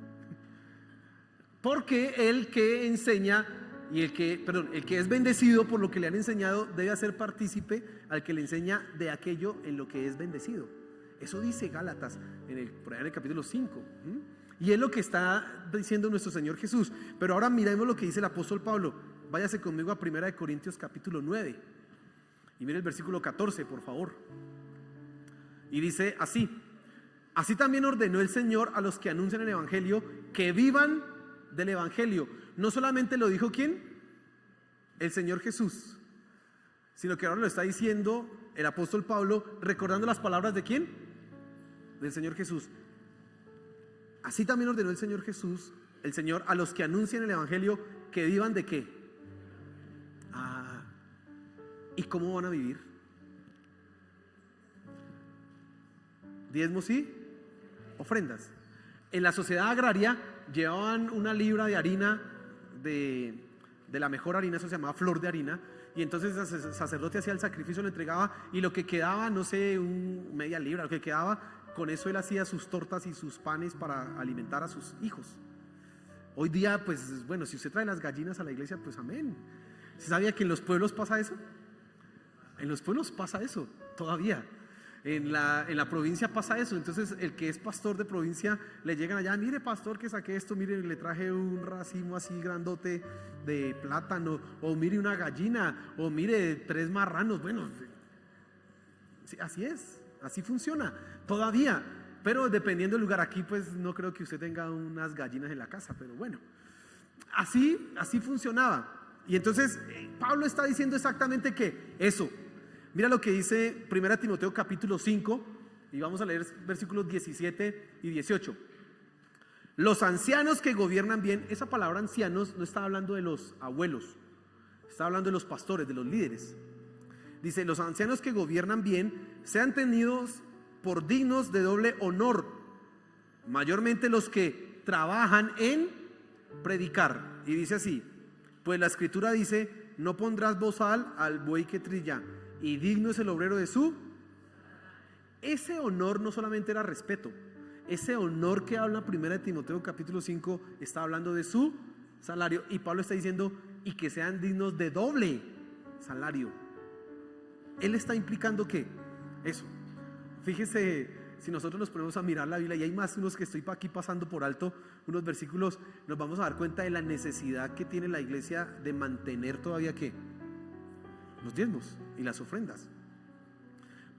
Porque el que enseña y el que es bendecido por lo que le han enseñado debe hacer partícipe al que le enseña de aquello en lo que es bendecido. Eso dice Gálatas por ahí en el capítulo 5. Y es lo que está diciendo nuestro Señor Jesús. Pero ahora miremos lo que dice el apóstol Pablo. Váyase conmigo a 1 Corintios capítulo 9 y mire el versículo 14, por favor. Y dice así: así también ordenó el Señor a los que anuncian el evangelio que vivan del evangelio. No solamente lo dijo ¿quién? El Señor Jesús, sino que ahora lo está diciendo el apóstol Pablo, recordando las palabras de ¿quién? Del Señor Jesús. Así también ordenó el Señor Jesús, el Señor, a los que anuncian el evangelio que vivan de ¿qué? ¿Y cómo van a vivir? Diezmos y ofrendas. En la sociedad agraria llevaban una libra de harina, de la mejor harina, eso se llamaba flor de harina, y entonces el sacerdote hacía el sacrificio, lo entregaba, y lo que quedaba, no sé, media libra, lo que quedaba, con eso él hacía sus tortas y sus panes para alimentar a sus hijos. Hoy día, pues bueno, si usted trae las gallinas a la iglesia, pues amén. ¿Se sabía que en los pueblos pasa eso? En los pueblos pasa eso, todavía. En la provincia pasa eso. Entonces el que es pastor de provincia, le llegan allá: mire pastor, que saqué esto, mire, le traje un racimo así grandote de plátano, o mire una gallina, o mire 3 marranos. Bueno, sí, así es, así funciona todavía, pero dependiendo del lugar. Aquí pues no creo que usted tenga unas gallinas en la casa, pero bueno, así funcionaba. Y entonces Pablo está diciendo exactamente que eso. Mira lo que dice 1 Timoteo capítulo 5, y vamos a leer versículos 17 y 18. Los ancianos que gobiernan bien. Esa palabra ancianos no está hablando de los abuelos, está hablando de los pastores, de los líderes. Dice: los ancianos que gobiernan bien sean tenidos por dignos de doble honor, mayormente los que trabajan en predicar. Y dice así: pues la escritura dice: no pondrás bozal al buey que trilla, y digno es el obrero de su. Ese honor no solamente era respeto. Ese honor que habla 1 Timoteo capítulo 5 está hablando de su salario. Y Pablo está diciendo: y que sean dignos de doble salario. Él está implicando que eso. Fíjese, si nosotros nos ponemos a mirar la Biblia, y hay más unos que estoy aquí pasando por alto, unos versículos, nos vamos a dar cuenta de la necesidad que tiene la iglesia de mantener todavía ¿qué? Los diezmos y las ofrendas.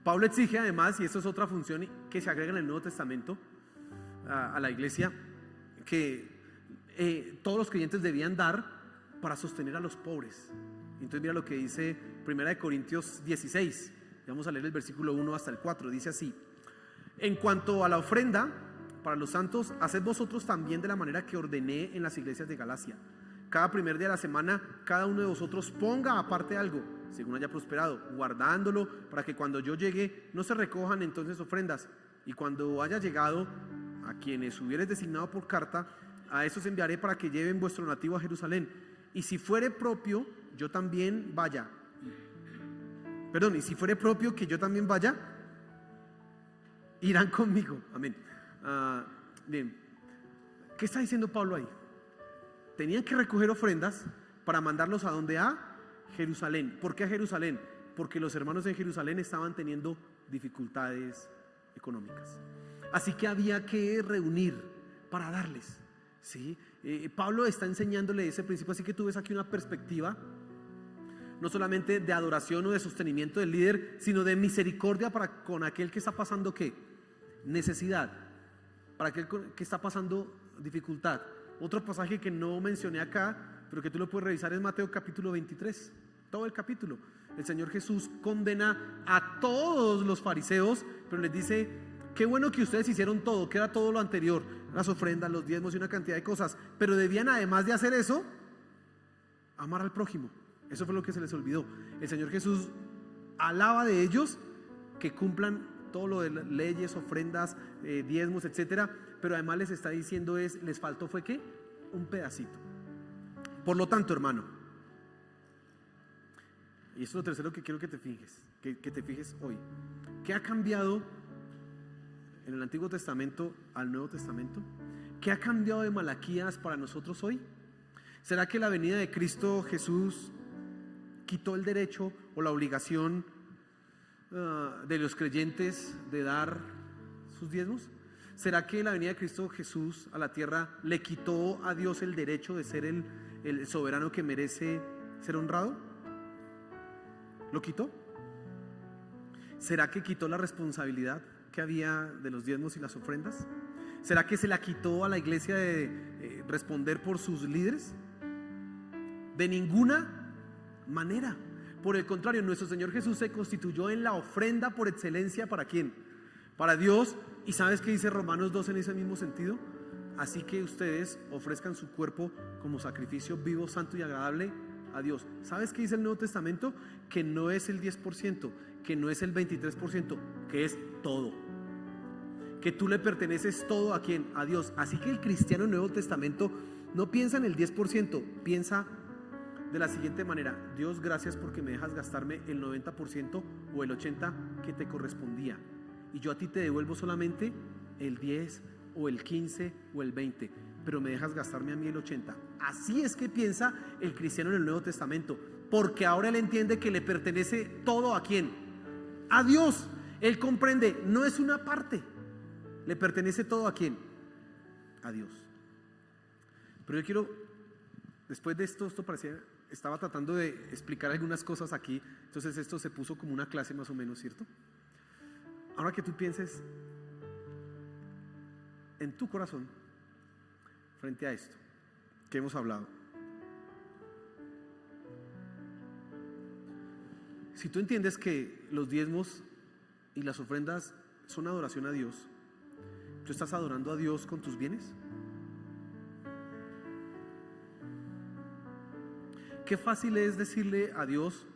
Pablo exige además, y esto es otra función que se agrega en el Nuevo Testamento a la iglesia, que todos los creyentes debían dar para sostener a los pobres. Entonces mira lo que dice 1 Corintios 16, vamos a leer el versículo 1 hasta el 4, dice así: en cuanto a la ofrenda para los santos, haced vosotros también de la manera que ordené en las iglesias de Galacia. Cada primer día de la semana, cada uno de vosotros ponga aparte algo, según haya prosperado, guardándolo para que cuando yo llegue no se recojan entonces ofrendas. Y cuando haya llegado, a quienes hubieres designado por carta, a esos enviaré para que lleven vuestro donativo a Jerusalén. Y si fuere propio, yo también vaya. Y si fuere propio que yo también vaya, irán conmigo. Amén. Bien, ¿qué está diciendo Pablo ahí? Tenían que recoger ofrendas para mandarlos ¿a dónde? A Jerusalén. ¿Por qué a Jerusalén? Porque los hermanos en Jerusalén estaban teniendo dificultades económicas. Así que había que reunir para darles, ¿sí? Pablo está enseñándole ese principio, así que tú ves aquí una perspectiva no solamente de adoración o de sostenimiento del líder, sino de misericordia para con aquel que está pasando ¿qué? Necesidad, para aquel que está pasando dificultad. Otro pasaje que no mencioné acá, pero que tú lo puedes revisar, es Mateo capítulo 23, todo el capítulo. El Señor Jesús condena a todos los fariseos, pero les dice: qué bueno que ustedes hicieron todo, que era todo lo anterior, las ofrendas, los diezmos y una cantidad de cosas, pero debían, además de hacer eso, amar al prójimo. Eso fue lo que se les olvidó. El Señor Jesús alaba de ellos que cumplan todo lo de leyes, ofrendas, diezmos, etcétera, pero además les está diciendo les faltó fue ¿qué? Un pedacito. Por lo tanto, hermano, y esto es lo tercero que quiero que te fijes, que te fijes hoy. ¿Qué ha cambiado en el Antiguo Testamento al Nuevo Testamento? ¿Qué ha cambiado de Malaquías para nosotros hoy? ¿Será que la venida de Cristo Jesús quitó el derecho o la obligación de los creyentes de dar sus diezmos? ¿Será que la venida de Cristo Jesús a la tierra le quitó a Dios el derecho de ser el soberano que merece ser honrado? ¿Lo quitó? ¿Será que quitó la responsabilidad que había de los diezmos y las ofrendas? ¿Será que se la quitó a la iglesia de responder por sus líderes? De ninguna manera. Por el contrario, nuestro Señor Jesús se constituyó en la ofrenda por excelencia. ¿Para quién? Para Dios. ¿Y sabes qué dice Romanos 2 en ese mismo sentido? Así que ustedes ofrezcan su cuerpo como sacrificio vivo, santo y agradable a Dios. ¿Sabes qué dice el Nuevo Testamento? Que no es el 10%, que no es el 23%, que es todo. Que tú le perteneces todo ¿a quién? A Dios. Así que el cristiano en el Nuevo Testamento no piensa en el 10%, piensa de la siguiente manera: Dios, gracias porque me dejas gastarme el 90% o el 80% que te correspondía, y yo a ti te devuelvo solamente el 10 o el 15 o el 20, pero me dejas gastarme a mí el 80%. Así es que piensa el cristiano en el Nuevo Testamento, porque ahora él entiende que le pertenece todo ¿a quién? A Dios. Él comprende, no es una parte, le pertenece todo ¿a quién? A Dios. Pero yo quiero, después de esto parecía, estaba tratando de explicar algunas cosas aquí, entonces esto se puso como una clase más o menos, ¿cierto? Ahora que tú pienses en tu corazón frente a esto que hemos hablado, si tú entiendes que los diezmos y las ofrendas son adoración a Dios, ¿tú estás adorando a Dios con tus bienes? Qué fácil es decirle a Dios,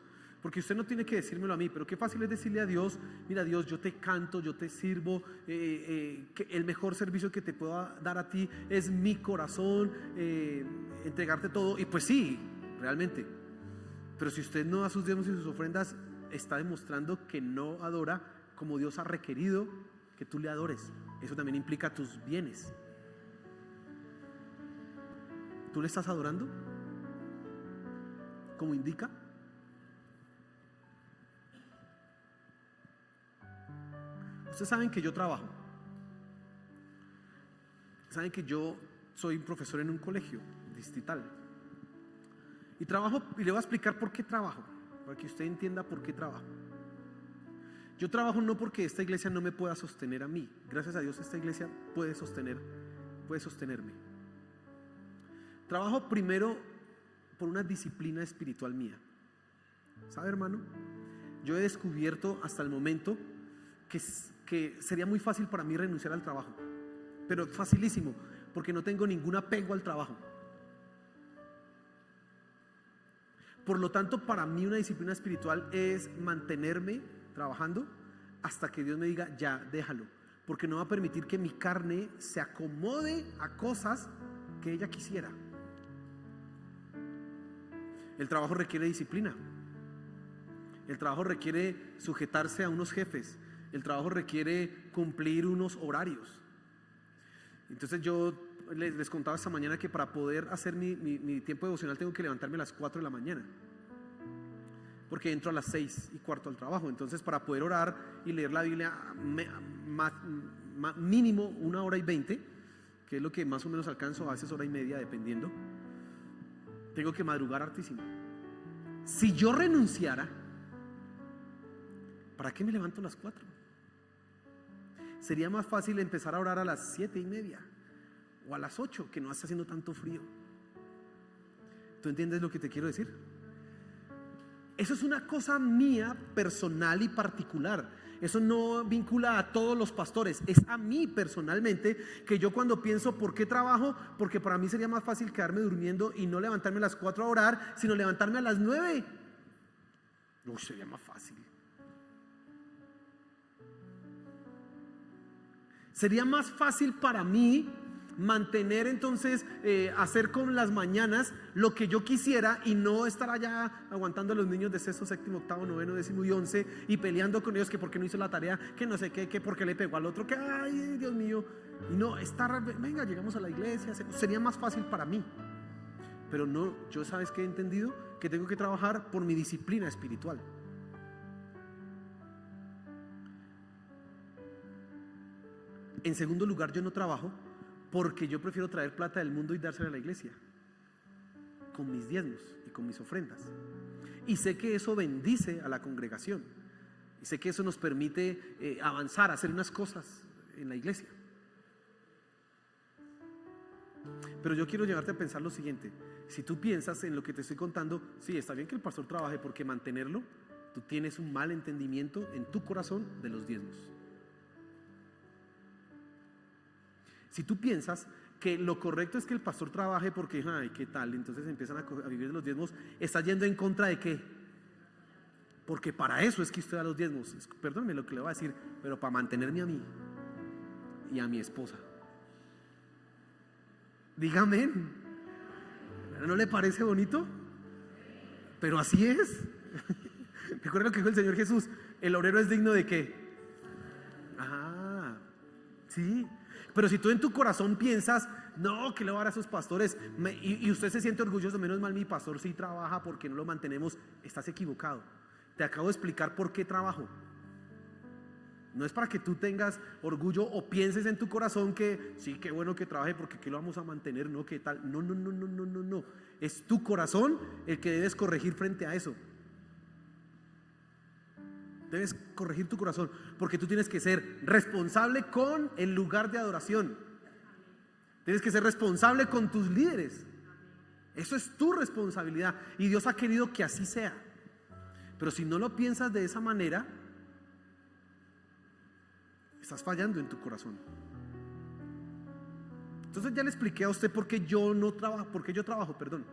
porque usted no tiene que decírmelo a mí, pero qué fácil es decirle a Dios: mira Dios, yo te canto, yo te sirvo, que el mejor servicio que te pueda dar a ti es mi corazón, entregarte todo. Y pues sí, realmente, pero si usted no da sus diezmos y sus ofrendas, está demostrando que no adora como Dios ha requerido que tú le adores. Eso también implica tus bienes. ¿Tú le estás adorando como indica? Ustedes saben que yo trabajo, saben que yo soy profesor en un colegio distrital y trabajo, y le voy a explicar por qué trabajo, para que usted entienda por qué trabajo. Yo trabajo no porque esta iglesia no me pueda sostener a mí, gracias a Dios esta iglesia puede sostenerme. Trabajo primero por una disciplina espiritual mía. ¿Sabe, hermano? Yo he descubierto hasta el momento que sería muy fácil para mí renunciar al trabajo, pero facilísimo, porque no tengo ningún apego al trabajo. Por lo tanto, para mí una disciplina espiritual es mantenerme trabajando hasta que Dios me diga: ya, déjalo, porque no va a permitir que mi carne se acomode a cosas que ella quisiera. El trabajo requiere disciplina, el trabajo requiere sujetarse a unos jefes, el trabajo requiere cumplir unos horarios. Entonces yo les contaba esta mañana que para poder hacer mi tiempo devocional tengo que levantarme a las 4 de la mañana, porque entro a las 6:15 al trabajo. Entonces, para poder orar y leer la Biblia mínimo 1 hora y 20, que es lo que más o menos alcanzo, a veces hora y media, dependiendo. Tengo que madrugar hartísimo. Si yo renunciara, ¿para qué me levanto a las 4? Sería más fácil empezar a orar a las 7:30 o a las 8, que no está haciendo tanto frío. ¿Tú entiendes lo que te quiero decir? Eso es una cosa mía, personal y particular. Eso no vincula a todos los pastores. Es a mí personalmente, que yo cuando pienso ¿por qué trabajo? Porque para mí sería más fácil quedarme durmiendo y no levantarme a las 4 a orar, sino levantarme a las 9. Uy, sería más fácil. Sería más fácil para mí mantener entonces, hacer con las mañanas lo que yo quisiera y no estar allá aguantando a los niños de sexto, séptimo, octavo, noveno, décimo y 11 y peleando con ellos que porque no hizo la tarea, que no sé qué, que porque le pegó al otro, que ay Dios mío, y no, estar, venga, llegamos a la iglesia, sería más fácil para mí. Pero no, yo sabes que he entendido que tengo que trabajar por mi disciplina espiritual. En segundo lugar, yo no trabajo porque yo prefiero traer plata del mundo y dársela a la iglesia con mis diezmos y con mis ofrendas. Y sé que eso bendice a la congregación. Y sé que eso nos permite avanzar, hacer unas cosas en la iglesia. Pero yo quiero llevarte a pensar lo siguiente. Si tú piensas en lo que te estoy contando, sí, está bien que el pastor trabaje, porque mantenerlo, tú tienes un mal entendimiento en tu corazón de los diezmos. Si tú piensas que lo correcto es que el pastor trabaje porque, ay, ¿qué tal? Entonces empiezan a vivir de los diezmos, está yendo en contra de ¿qué? Porque para eso es que usted da los diezmos. Perdóneme lo que le voy a decir, pero para mantenerme a mí y a mi esposa. Dígame, ¿no le parece bonito? Pero así es. Recuerda lo que dijo el Señor Jesús: el obrero es digno de ¿qué? Ah, sí. Pero si tú en tu corazón piensas, no, que le voy a dar a esos pastores, y usted se siente orgulloso, menos mal mi pastor sí trabaja porque no lo mantenemos, estás equivocado. Te acabo de explicar por qué trabajo. No es para que tú tengas orgullo o pienses en tu corazón que sí, qué bueno que trabaje porque ¿qué lo vamos a mantener? No, ¿qué tal? No, no, no, no, no, no, no. Es tu corazón el que debes corregir frente a eso. Debes corregir tu corazón, porque tú tienes que ser responsable con el lugar de adoración. Tienes que ser responsable con tus líderes. Eso es tu responsabilidad y Dios ha querido que así sea. Pero si no lo piensas de esa manera, estás fallando en tu corazón. Entonces ya le expliqué a usted por qué yo no trabajo, por qué yo trabajo, perdón.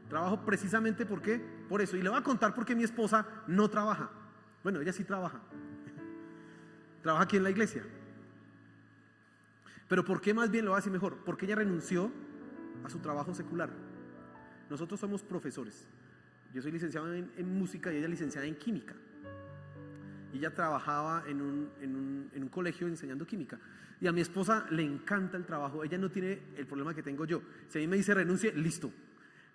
Trabajo precisamente por eso. Y le voy a contar por qué mi esposa no trabaja. Bueno, ella sí trabaja. Trabaja aquí en la iglesia. Pero ¿por qué? Más bien lo va a decir mejor. Porque ella renunció a su trabajo secular. Nosotros somos profesores. Yo soy licenciado en música y ella licenciada en química. Y ella trabajaba en un colegio enseñando química. Y a mi esposa le encanta el trabajo. Ella no tiene el problema que tengo yo. Si a mí me dice renuncie, listo.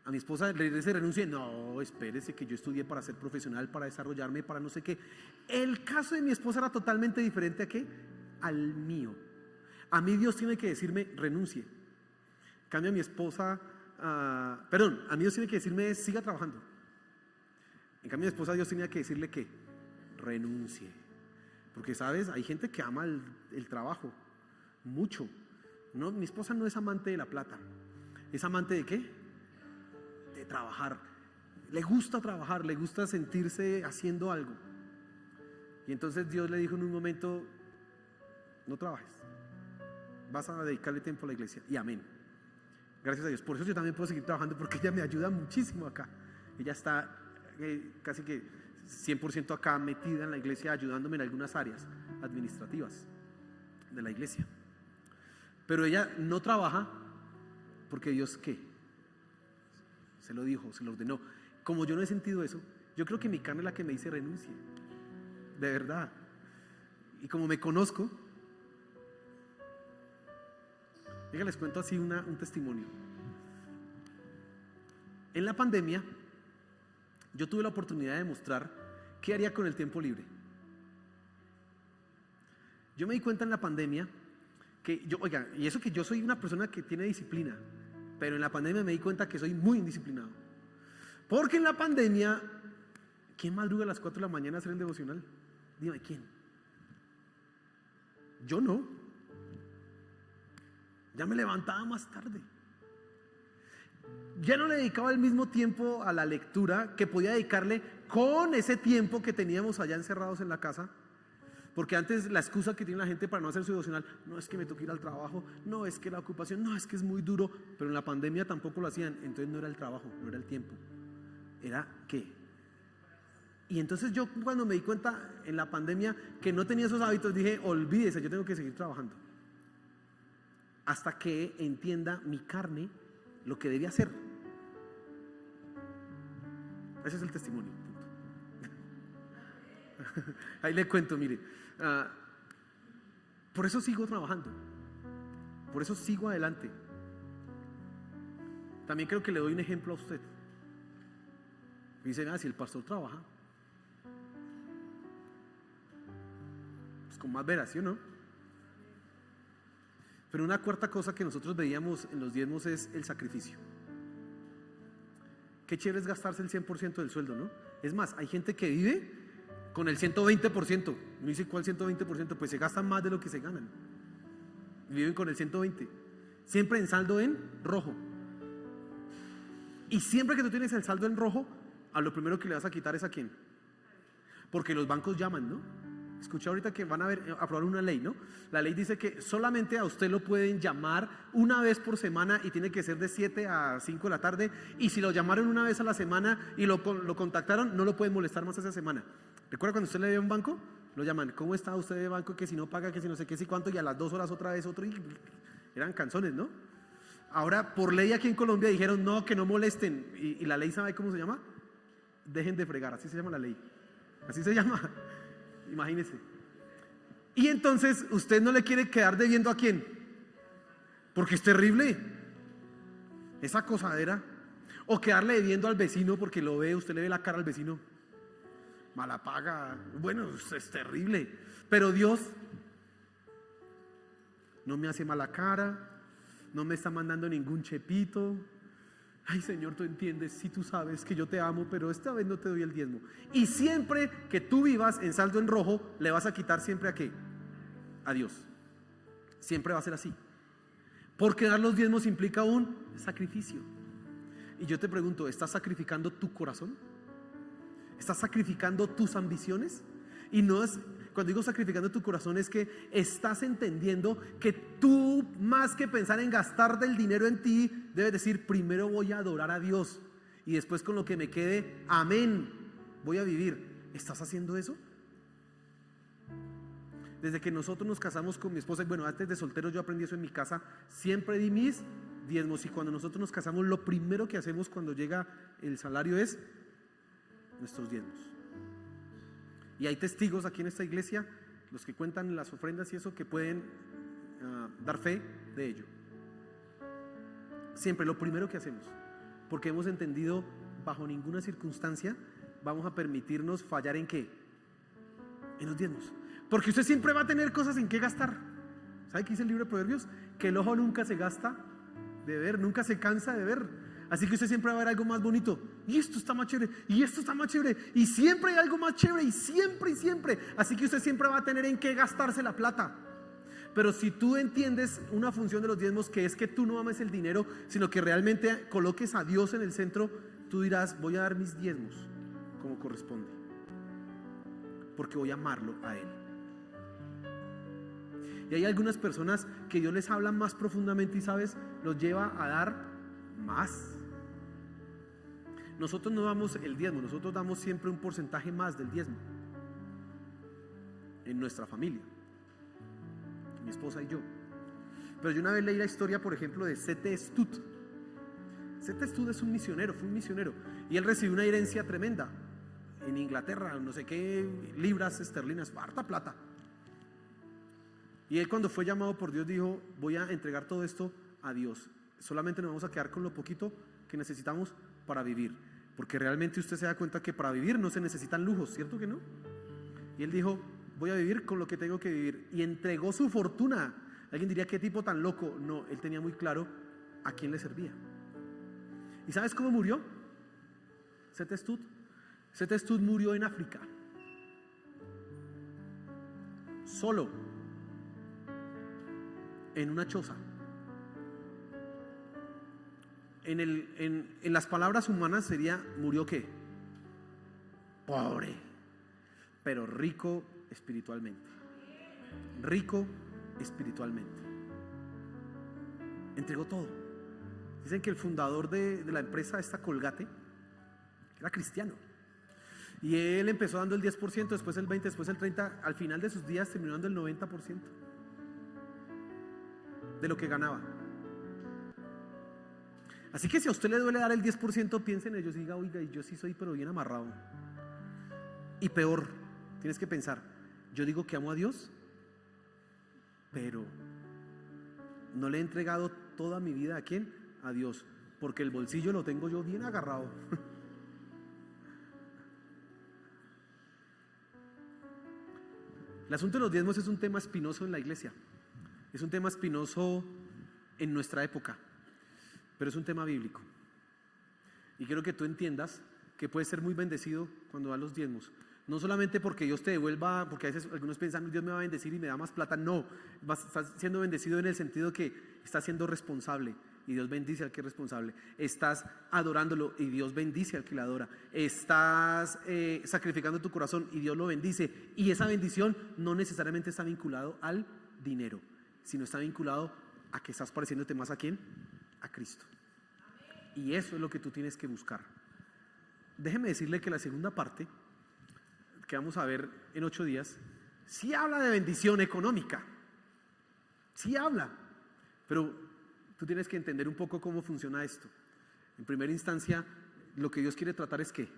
A mi esposa le dice renuncie, no, espérese que yo estudié para ser profesional, para desarrollarme, para no sé qué. El caso de mi esposa era totalmente diferente ¿a qué? Al mío. A mí Dios tiene que decirme renuncie. En cambio a mi esposa, a mí Dios tiene que decirme siga trabajando. En cambio a mi esposa Dios tenía que decirle que renuncie. Porque sabes, hay gente que ama el trabajo mucho. No, mi esposa no es amante de la plata. ¿Es amante de qué? De trabajar. Le gusta trabajar, le gusta sentirse haciendo algo. Y entonces Dios le dijo en un momento: no trabajes, vas a dedicarle tiempo a la iglesia. Y amén, gracias a Dios. Por eso yo también puedo seguir trabajando, porque ella me ayuda muchísimo acá. Ella está casi que 100% acá metida en la iglesia, ayudándome en algunas áreas administrativas de la iglesia. Pero ella no trabaja porque Dios ¿qué? Se lo dijo, se lo ordenó. Como yo no he sentido eso, yo creo que mi carne es la que me dice renuncie. De verdad. Y como me conozco, les cuento así un testimonio. En la pandemia, yo tuve la oportunidad de mostrar qué haría con el tiempo libre. Yo me di cuenta en la pandemia que yo, oiga, y eso que yo soy una persona que tiene disciplina, pero en la pandemia me di cuenta que soy muy indisciplinado. Porque en la pandemia, ¿quién madruga a las 4 de la mañana a hacer el devocional? Dime, ¿quién? Yo no. Ya me levantaba más tarde. Ya no le dedicaba el mismo tiempo a la lectura que podía dedicarle con ese tiempo que teníamos allá encerrados en la casa. Porque antes la excusa que tiene la gente para no hacer su devocional, no es que me toque ir al trabajo, no es que la ocupación, no es que es muy duro, pero en la pandemia tampoco lo hacían, entonces no era el trabajo, no era el tiempo, era ¿qué? Y entonces yo cuando me di cuenta en la pandemia que no tenía esos hábitos, dije, olvídese, yo tengo que seguir trabajando. Hasta que entienda mi carne lo que debía hacer. Ese es el testimonio. Ahí le cuento, mire. Por eso sigo trabajando. Por eso sigo adelante. También creo que le doy un ejemplo a usted. Dice, si el pastor trabaja, pues con más veras, ¿sí o no? Pero una cuarta cosa que nosotros veíamos en los diezmos es el sacrificio. Qué chévere es gastarse el 100% del sueldo, ¿no? Es más, hay gente que vive con el 120%. No dice cuál 120%, pues se gastan más de lo que se ganan. Viven con el 120%. Siempre en saldo en rojo. Y siempre que tú tienes el saldo en rojo, a lo primero que le vas a quitar es a quién. Porque los bancos llaman, ¿no? Escuché ahorita que van a aprobar una ley, ¿no? La ley dice que solamente a usted lo pueden llamar una vez por semana y tiene que ser de 7 a 5 de la tarde. Y si lo llamaron una vez a la semana y lo contactaron, no lo pueden molestar más esa semana. ¿Recuerda cuando usted le debe a un banco? Lo llaman, ¿cómo está usted de banco? Que si no paga, que si no sé qué, si cuánto, y a las 2 horas otra vez otro. Y eran canzones, ¿no? Ahora, por ley aquí en Colombia dijeron, no, que no molesten. Y la ley, ¿sabe cómo se llama? Dejen de fregar, así se llama la ley. Así se llama. Imagínese. Y entonces usted no le quiere quedar debiendo ¿a quién? Porque es terrible esa acosadera. O quedarle debiendo al vecino porque lo ve, usted le ve la cara al vecino, mala paga. Bueno, es terrible. Pero Dios no me hace mala cara, no me está mandando ningún chepito. Ay, Señor, tú entiendes, sí, tú sabes que yo te amo, pero esta vez no te doy el diezmo. Y siempre que tú vivas en saldo en rojo, le vas a quitar siempre ¿a qué? A Dios. Siempre va a ser así. Porque dar los diezmos implica un sacrificio. Y yo te pregunto, ¿estás sacrificando tu corazón? ¿Estás sacrificando tus ambiciones? Y no es, cuando digo sacrificando tu corazón, es que estás entendiendo que tú, más que pensar en gastar del dinero en ti, debes decir, primero voy a adorar a Dios y después con lo que me quede, amén, voy a vivir. ¿Estás haciendo eso? Desde que nosotros nos casamos con mi esposa, bueno, antes de solteros yo aprendí eso en mi casa, siempre di mis diezmos, y cuando nosotros nos casamos, lo primero que hacemos cuando llega el salario es nuestros diezmos. Y hay testigos aquí en esta iglesia, los que cuentan las ofrendas y eso, que pueden dar fe de ello. Siempre lo primero que hacemos, porque hemos entendido, bajo ninguna circunstancia vamos a permitirnos fallar ¿en qué? En los diezmos. Porque usted siempre va a tener cosas en qué gastar. ¿Sabe qué dice el libro de Proverbios? Que el ojo nunca se gasta de ver, nunca se cansa de ver. Así que usted siempre va a ver algo más bonito. Y esto está más chévere, y esto está más chévere, y siempre hay algo más chévere, y siempre, y siempre. Así que usted siempre va a tener en qué gastarse la plata. Pero si tú entiendes una función de los diezmos, que es que tú no ames el dinero, sino que realmente coloques a Dios en el centro, tú dirás, voy a dar mis diezmos como corresponde, porque voy a amarlo a Él. Y hay algunas personas que Dios les habla más profundamente y, ¿sabes?, los lleva a dar más. Nosotros no damos el diezmo, nosotros damos siempre un porcentaje más del diezmo en nuestra familia, mi esposa y yo. Pero yo una vez leí la historia, por ejemplo, de C.T. Studd. C.T. Studd es un misionero, fue un misionero, y él recibió una herencia tremenda en Inglaterra, no sé qué libras esterlinas, harta plata. Y él, cuando fue llamado por Dios, dijo, voy a entregar todo esto a Dios, solamente nos vamos a quedar con lo poquito que necesitamos para vivir, porque realmente usted se da cuenta que para vivir no se necesitan lujos, ¿cierto que no? Y él dijo, voy a vivir con lo que tengo que vivir, y entregó su fortuna Alguien diría, ¿qué tipo tan loco? No, él tenía muy claro a quién le servía. ¿Y sabes cómo murió? Seth Stud. Seth Stud murió en África, solo, en una choza. En las palabras humanas sería, ¿murió qué? Pobre, pero rico espiritualmente. Rico espiritualmente. Entregó todo. Dicen que el fundador de la empresa, esta Colgate, era cristiano. Y él empezó dando el 10%, después el 20%, después el 30%. Al final de sus días terminó dando el 90% de lo que ganaba. Así que si a usted le duele dar el 10%, piense en ellos y diga, oiga, yo sí soy pero bien amarrado. Y peor, tienes que pensar, yo digo que amo a Dios, pero no le he entregado toda mi vida ¿a quién? A Dios, porque el bolsillo lo tengo yo bien agarrado. El asunto de los diezmos es un tema espinoso en la iglesia, es un tema espinoso en nuestra época, pero es un tema bíblico. Y quiero que tú entiendas que puedes ser muy bendecido cuando das los diezmos. No solamente porque Dios te devuelva, porque a veces algunos piensan, Dios me va a bendecir y me da más plata. No, estás siendo bendecido en el sentido que estás siendo responsable y Dios bendice al que es responsable. Estás adorándolo y Dios bendice al que le adora. Estás sacrificando tu corazón y Dios lo bendice. Y esa bendición no necesariamente está vinculado al dinero, sino está vinculado a que estás pareciéndote más ¿a quién? A Cristo. Y eso es lo que tú tienes que buscar. Déjeme decirle que la segunda parte que vamos a ver en 8 días sí habla de bendición económica, sí habla, pero tú tienes que entender un poco cómo funciona esto. En primera instancia, lo que Dios quiere tratar es ¿qué?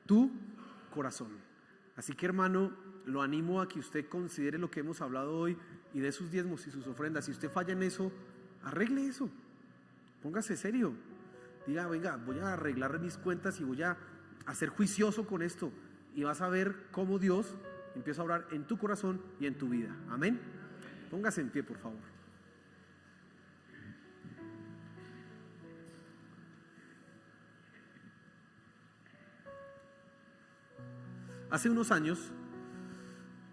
Tu corazón. Así que, hermano, lo animo a que usted considere lo que hemos hablado hoy y dé sus diezmos y sus ofrendas. Si usted falla en eso, arregle eso, póngase serio, diga, venga, voy a arreglar mis cuentas y voy a ser juicioso con esto, y vas a ver cómo Dios empieza a obrar en tu corazón y en tu vida. Amén. Póngase en pie, por favor. Hace unos años,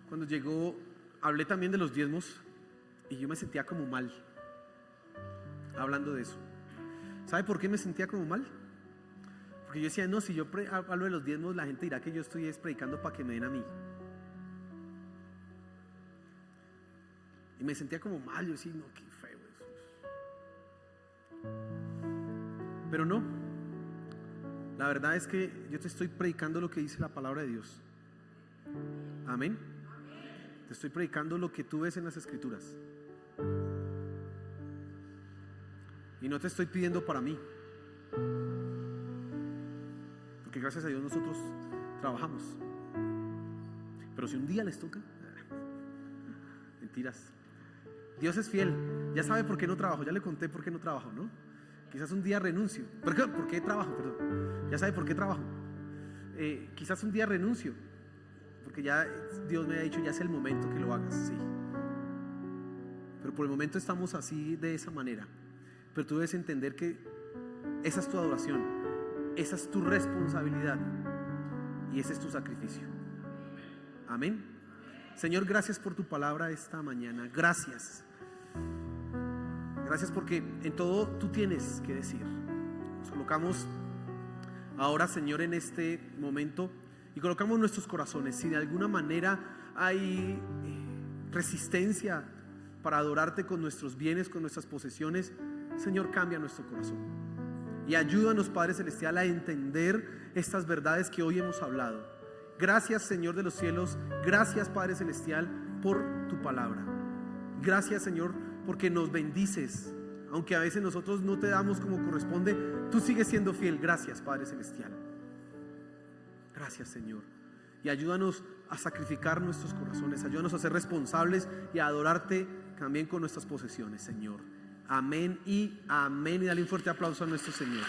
cuando llegó, hablé también de los diezmos y yo me sentía como mal hablando de eso. ¿Sabe por qué me sentía como mal? Porque yo decía, no, si yo hablo de los diezmos, la gente dirá que yo estoy predicando para que me den a mí. Y me sentía como mal, yo decía, no, qué feo eso. Pero no, la verdad es que yo te estoy predicando lo que dice la palabra de Dios. Amén. Te estoy predicando lo que tú ves en las Escrituras. Y no te estoy pidiendo para mí, porque gracias a Dios nosotros trabajamos. Pero si un día les toca, mentiras. Dios es fiel. Ya sabe por qué no trabajo. Ya le conté por qué no trabajo, ¿no? Quizás un día renuncio. ¿Por qué trabajo? Perdón. Ya sabe por qué trabajo. Quizás un día renuncio, porque ya Dios me ha dicho, ya es el momento que lo hagas. Sí. Pero por el momento estamos así, de esa manera. Pero tú debes entender que esa es tu adoración, esa es tu responsabilidad y ese es tu sacrificio. Amén. Señor, gracias por tu palabra esta mañana. Gracias. Gracias porque en todo tú tienes que decir. Nos colocamos ahora, Señor, en este momento y colocamos nuestros corazones. Si de alguna manera hay resistencia para adorarte con nuestros bienes, con nuestras posesiones, Señor, cambia nuestro corazón y ayúdanos, Padre Celestial, a entender estas verdades que hoy hemos hablado. Gracias, Señor de los cielos. Gracias, Padre Celestial, por tu palabra. Gracias, Señor, porque nos bendices. Aunque a veces nosotros no te damos como corresponde, tú sigues siendo fiel. Gracias, Padre Celestial. Gracias, Señor. Y ayúdanos a sacrificar nuestros corazones. Ayúdanos a ser responsables y a adorarte también con nuestras posesiones, Señor. Amén y amén. Y dale un fuerte aplauso a nuestro Señor.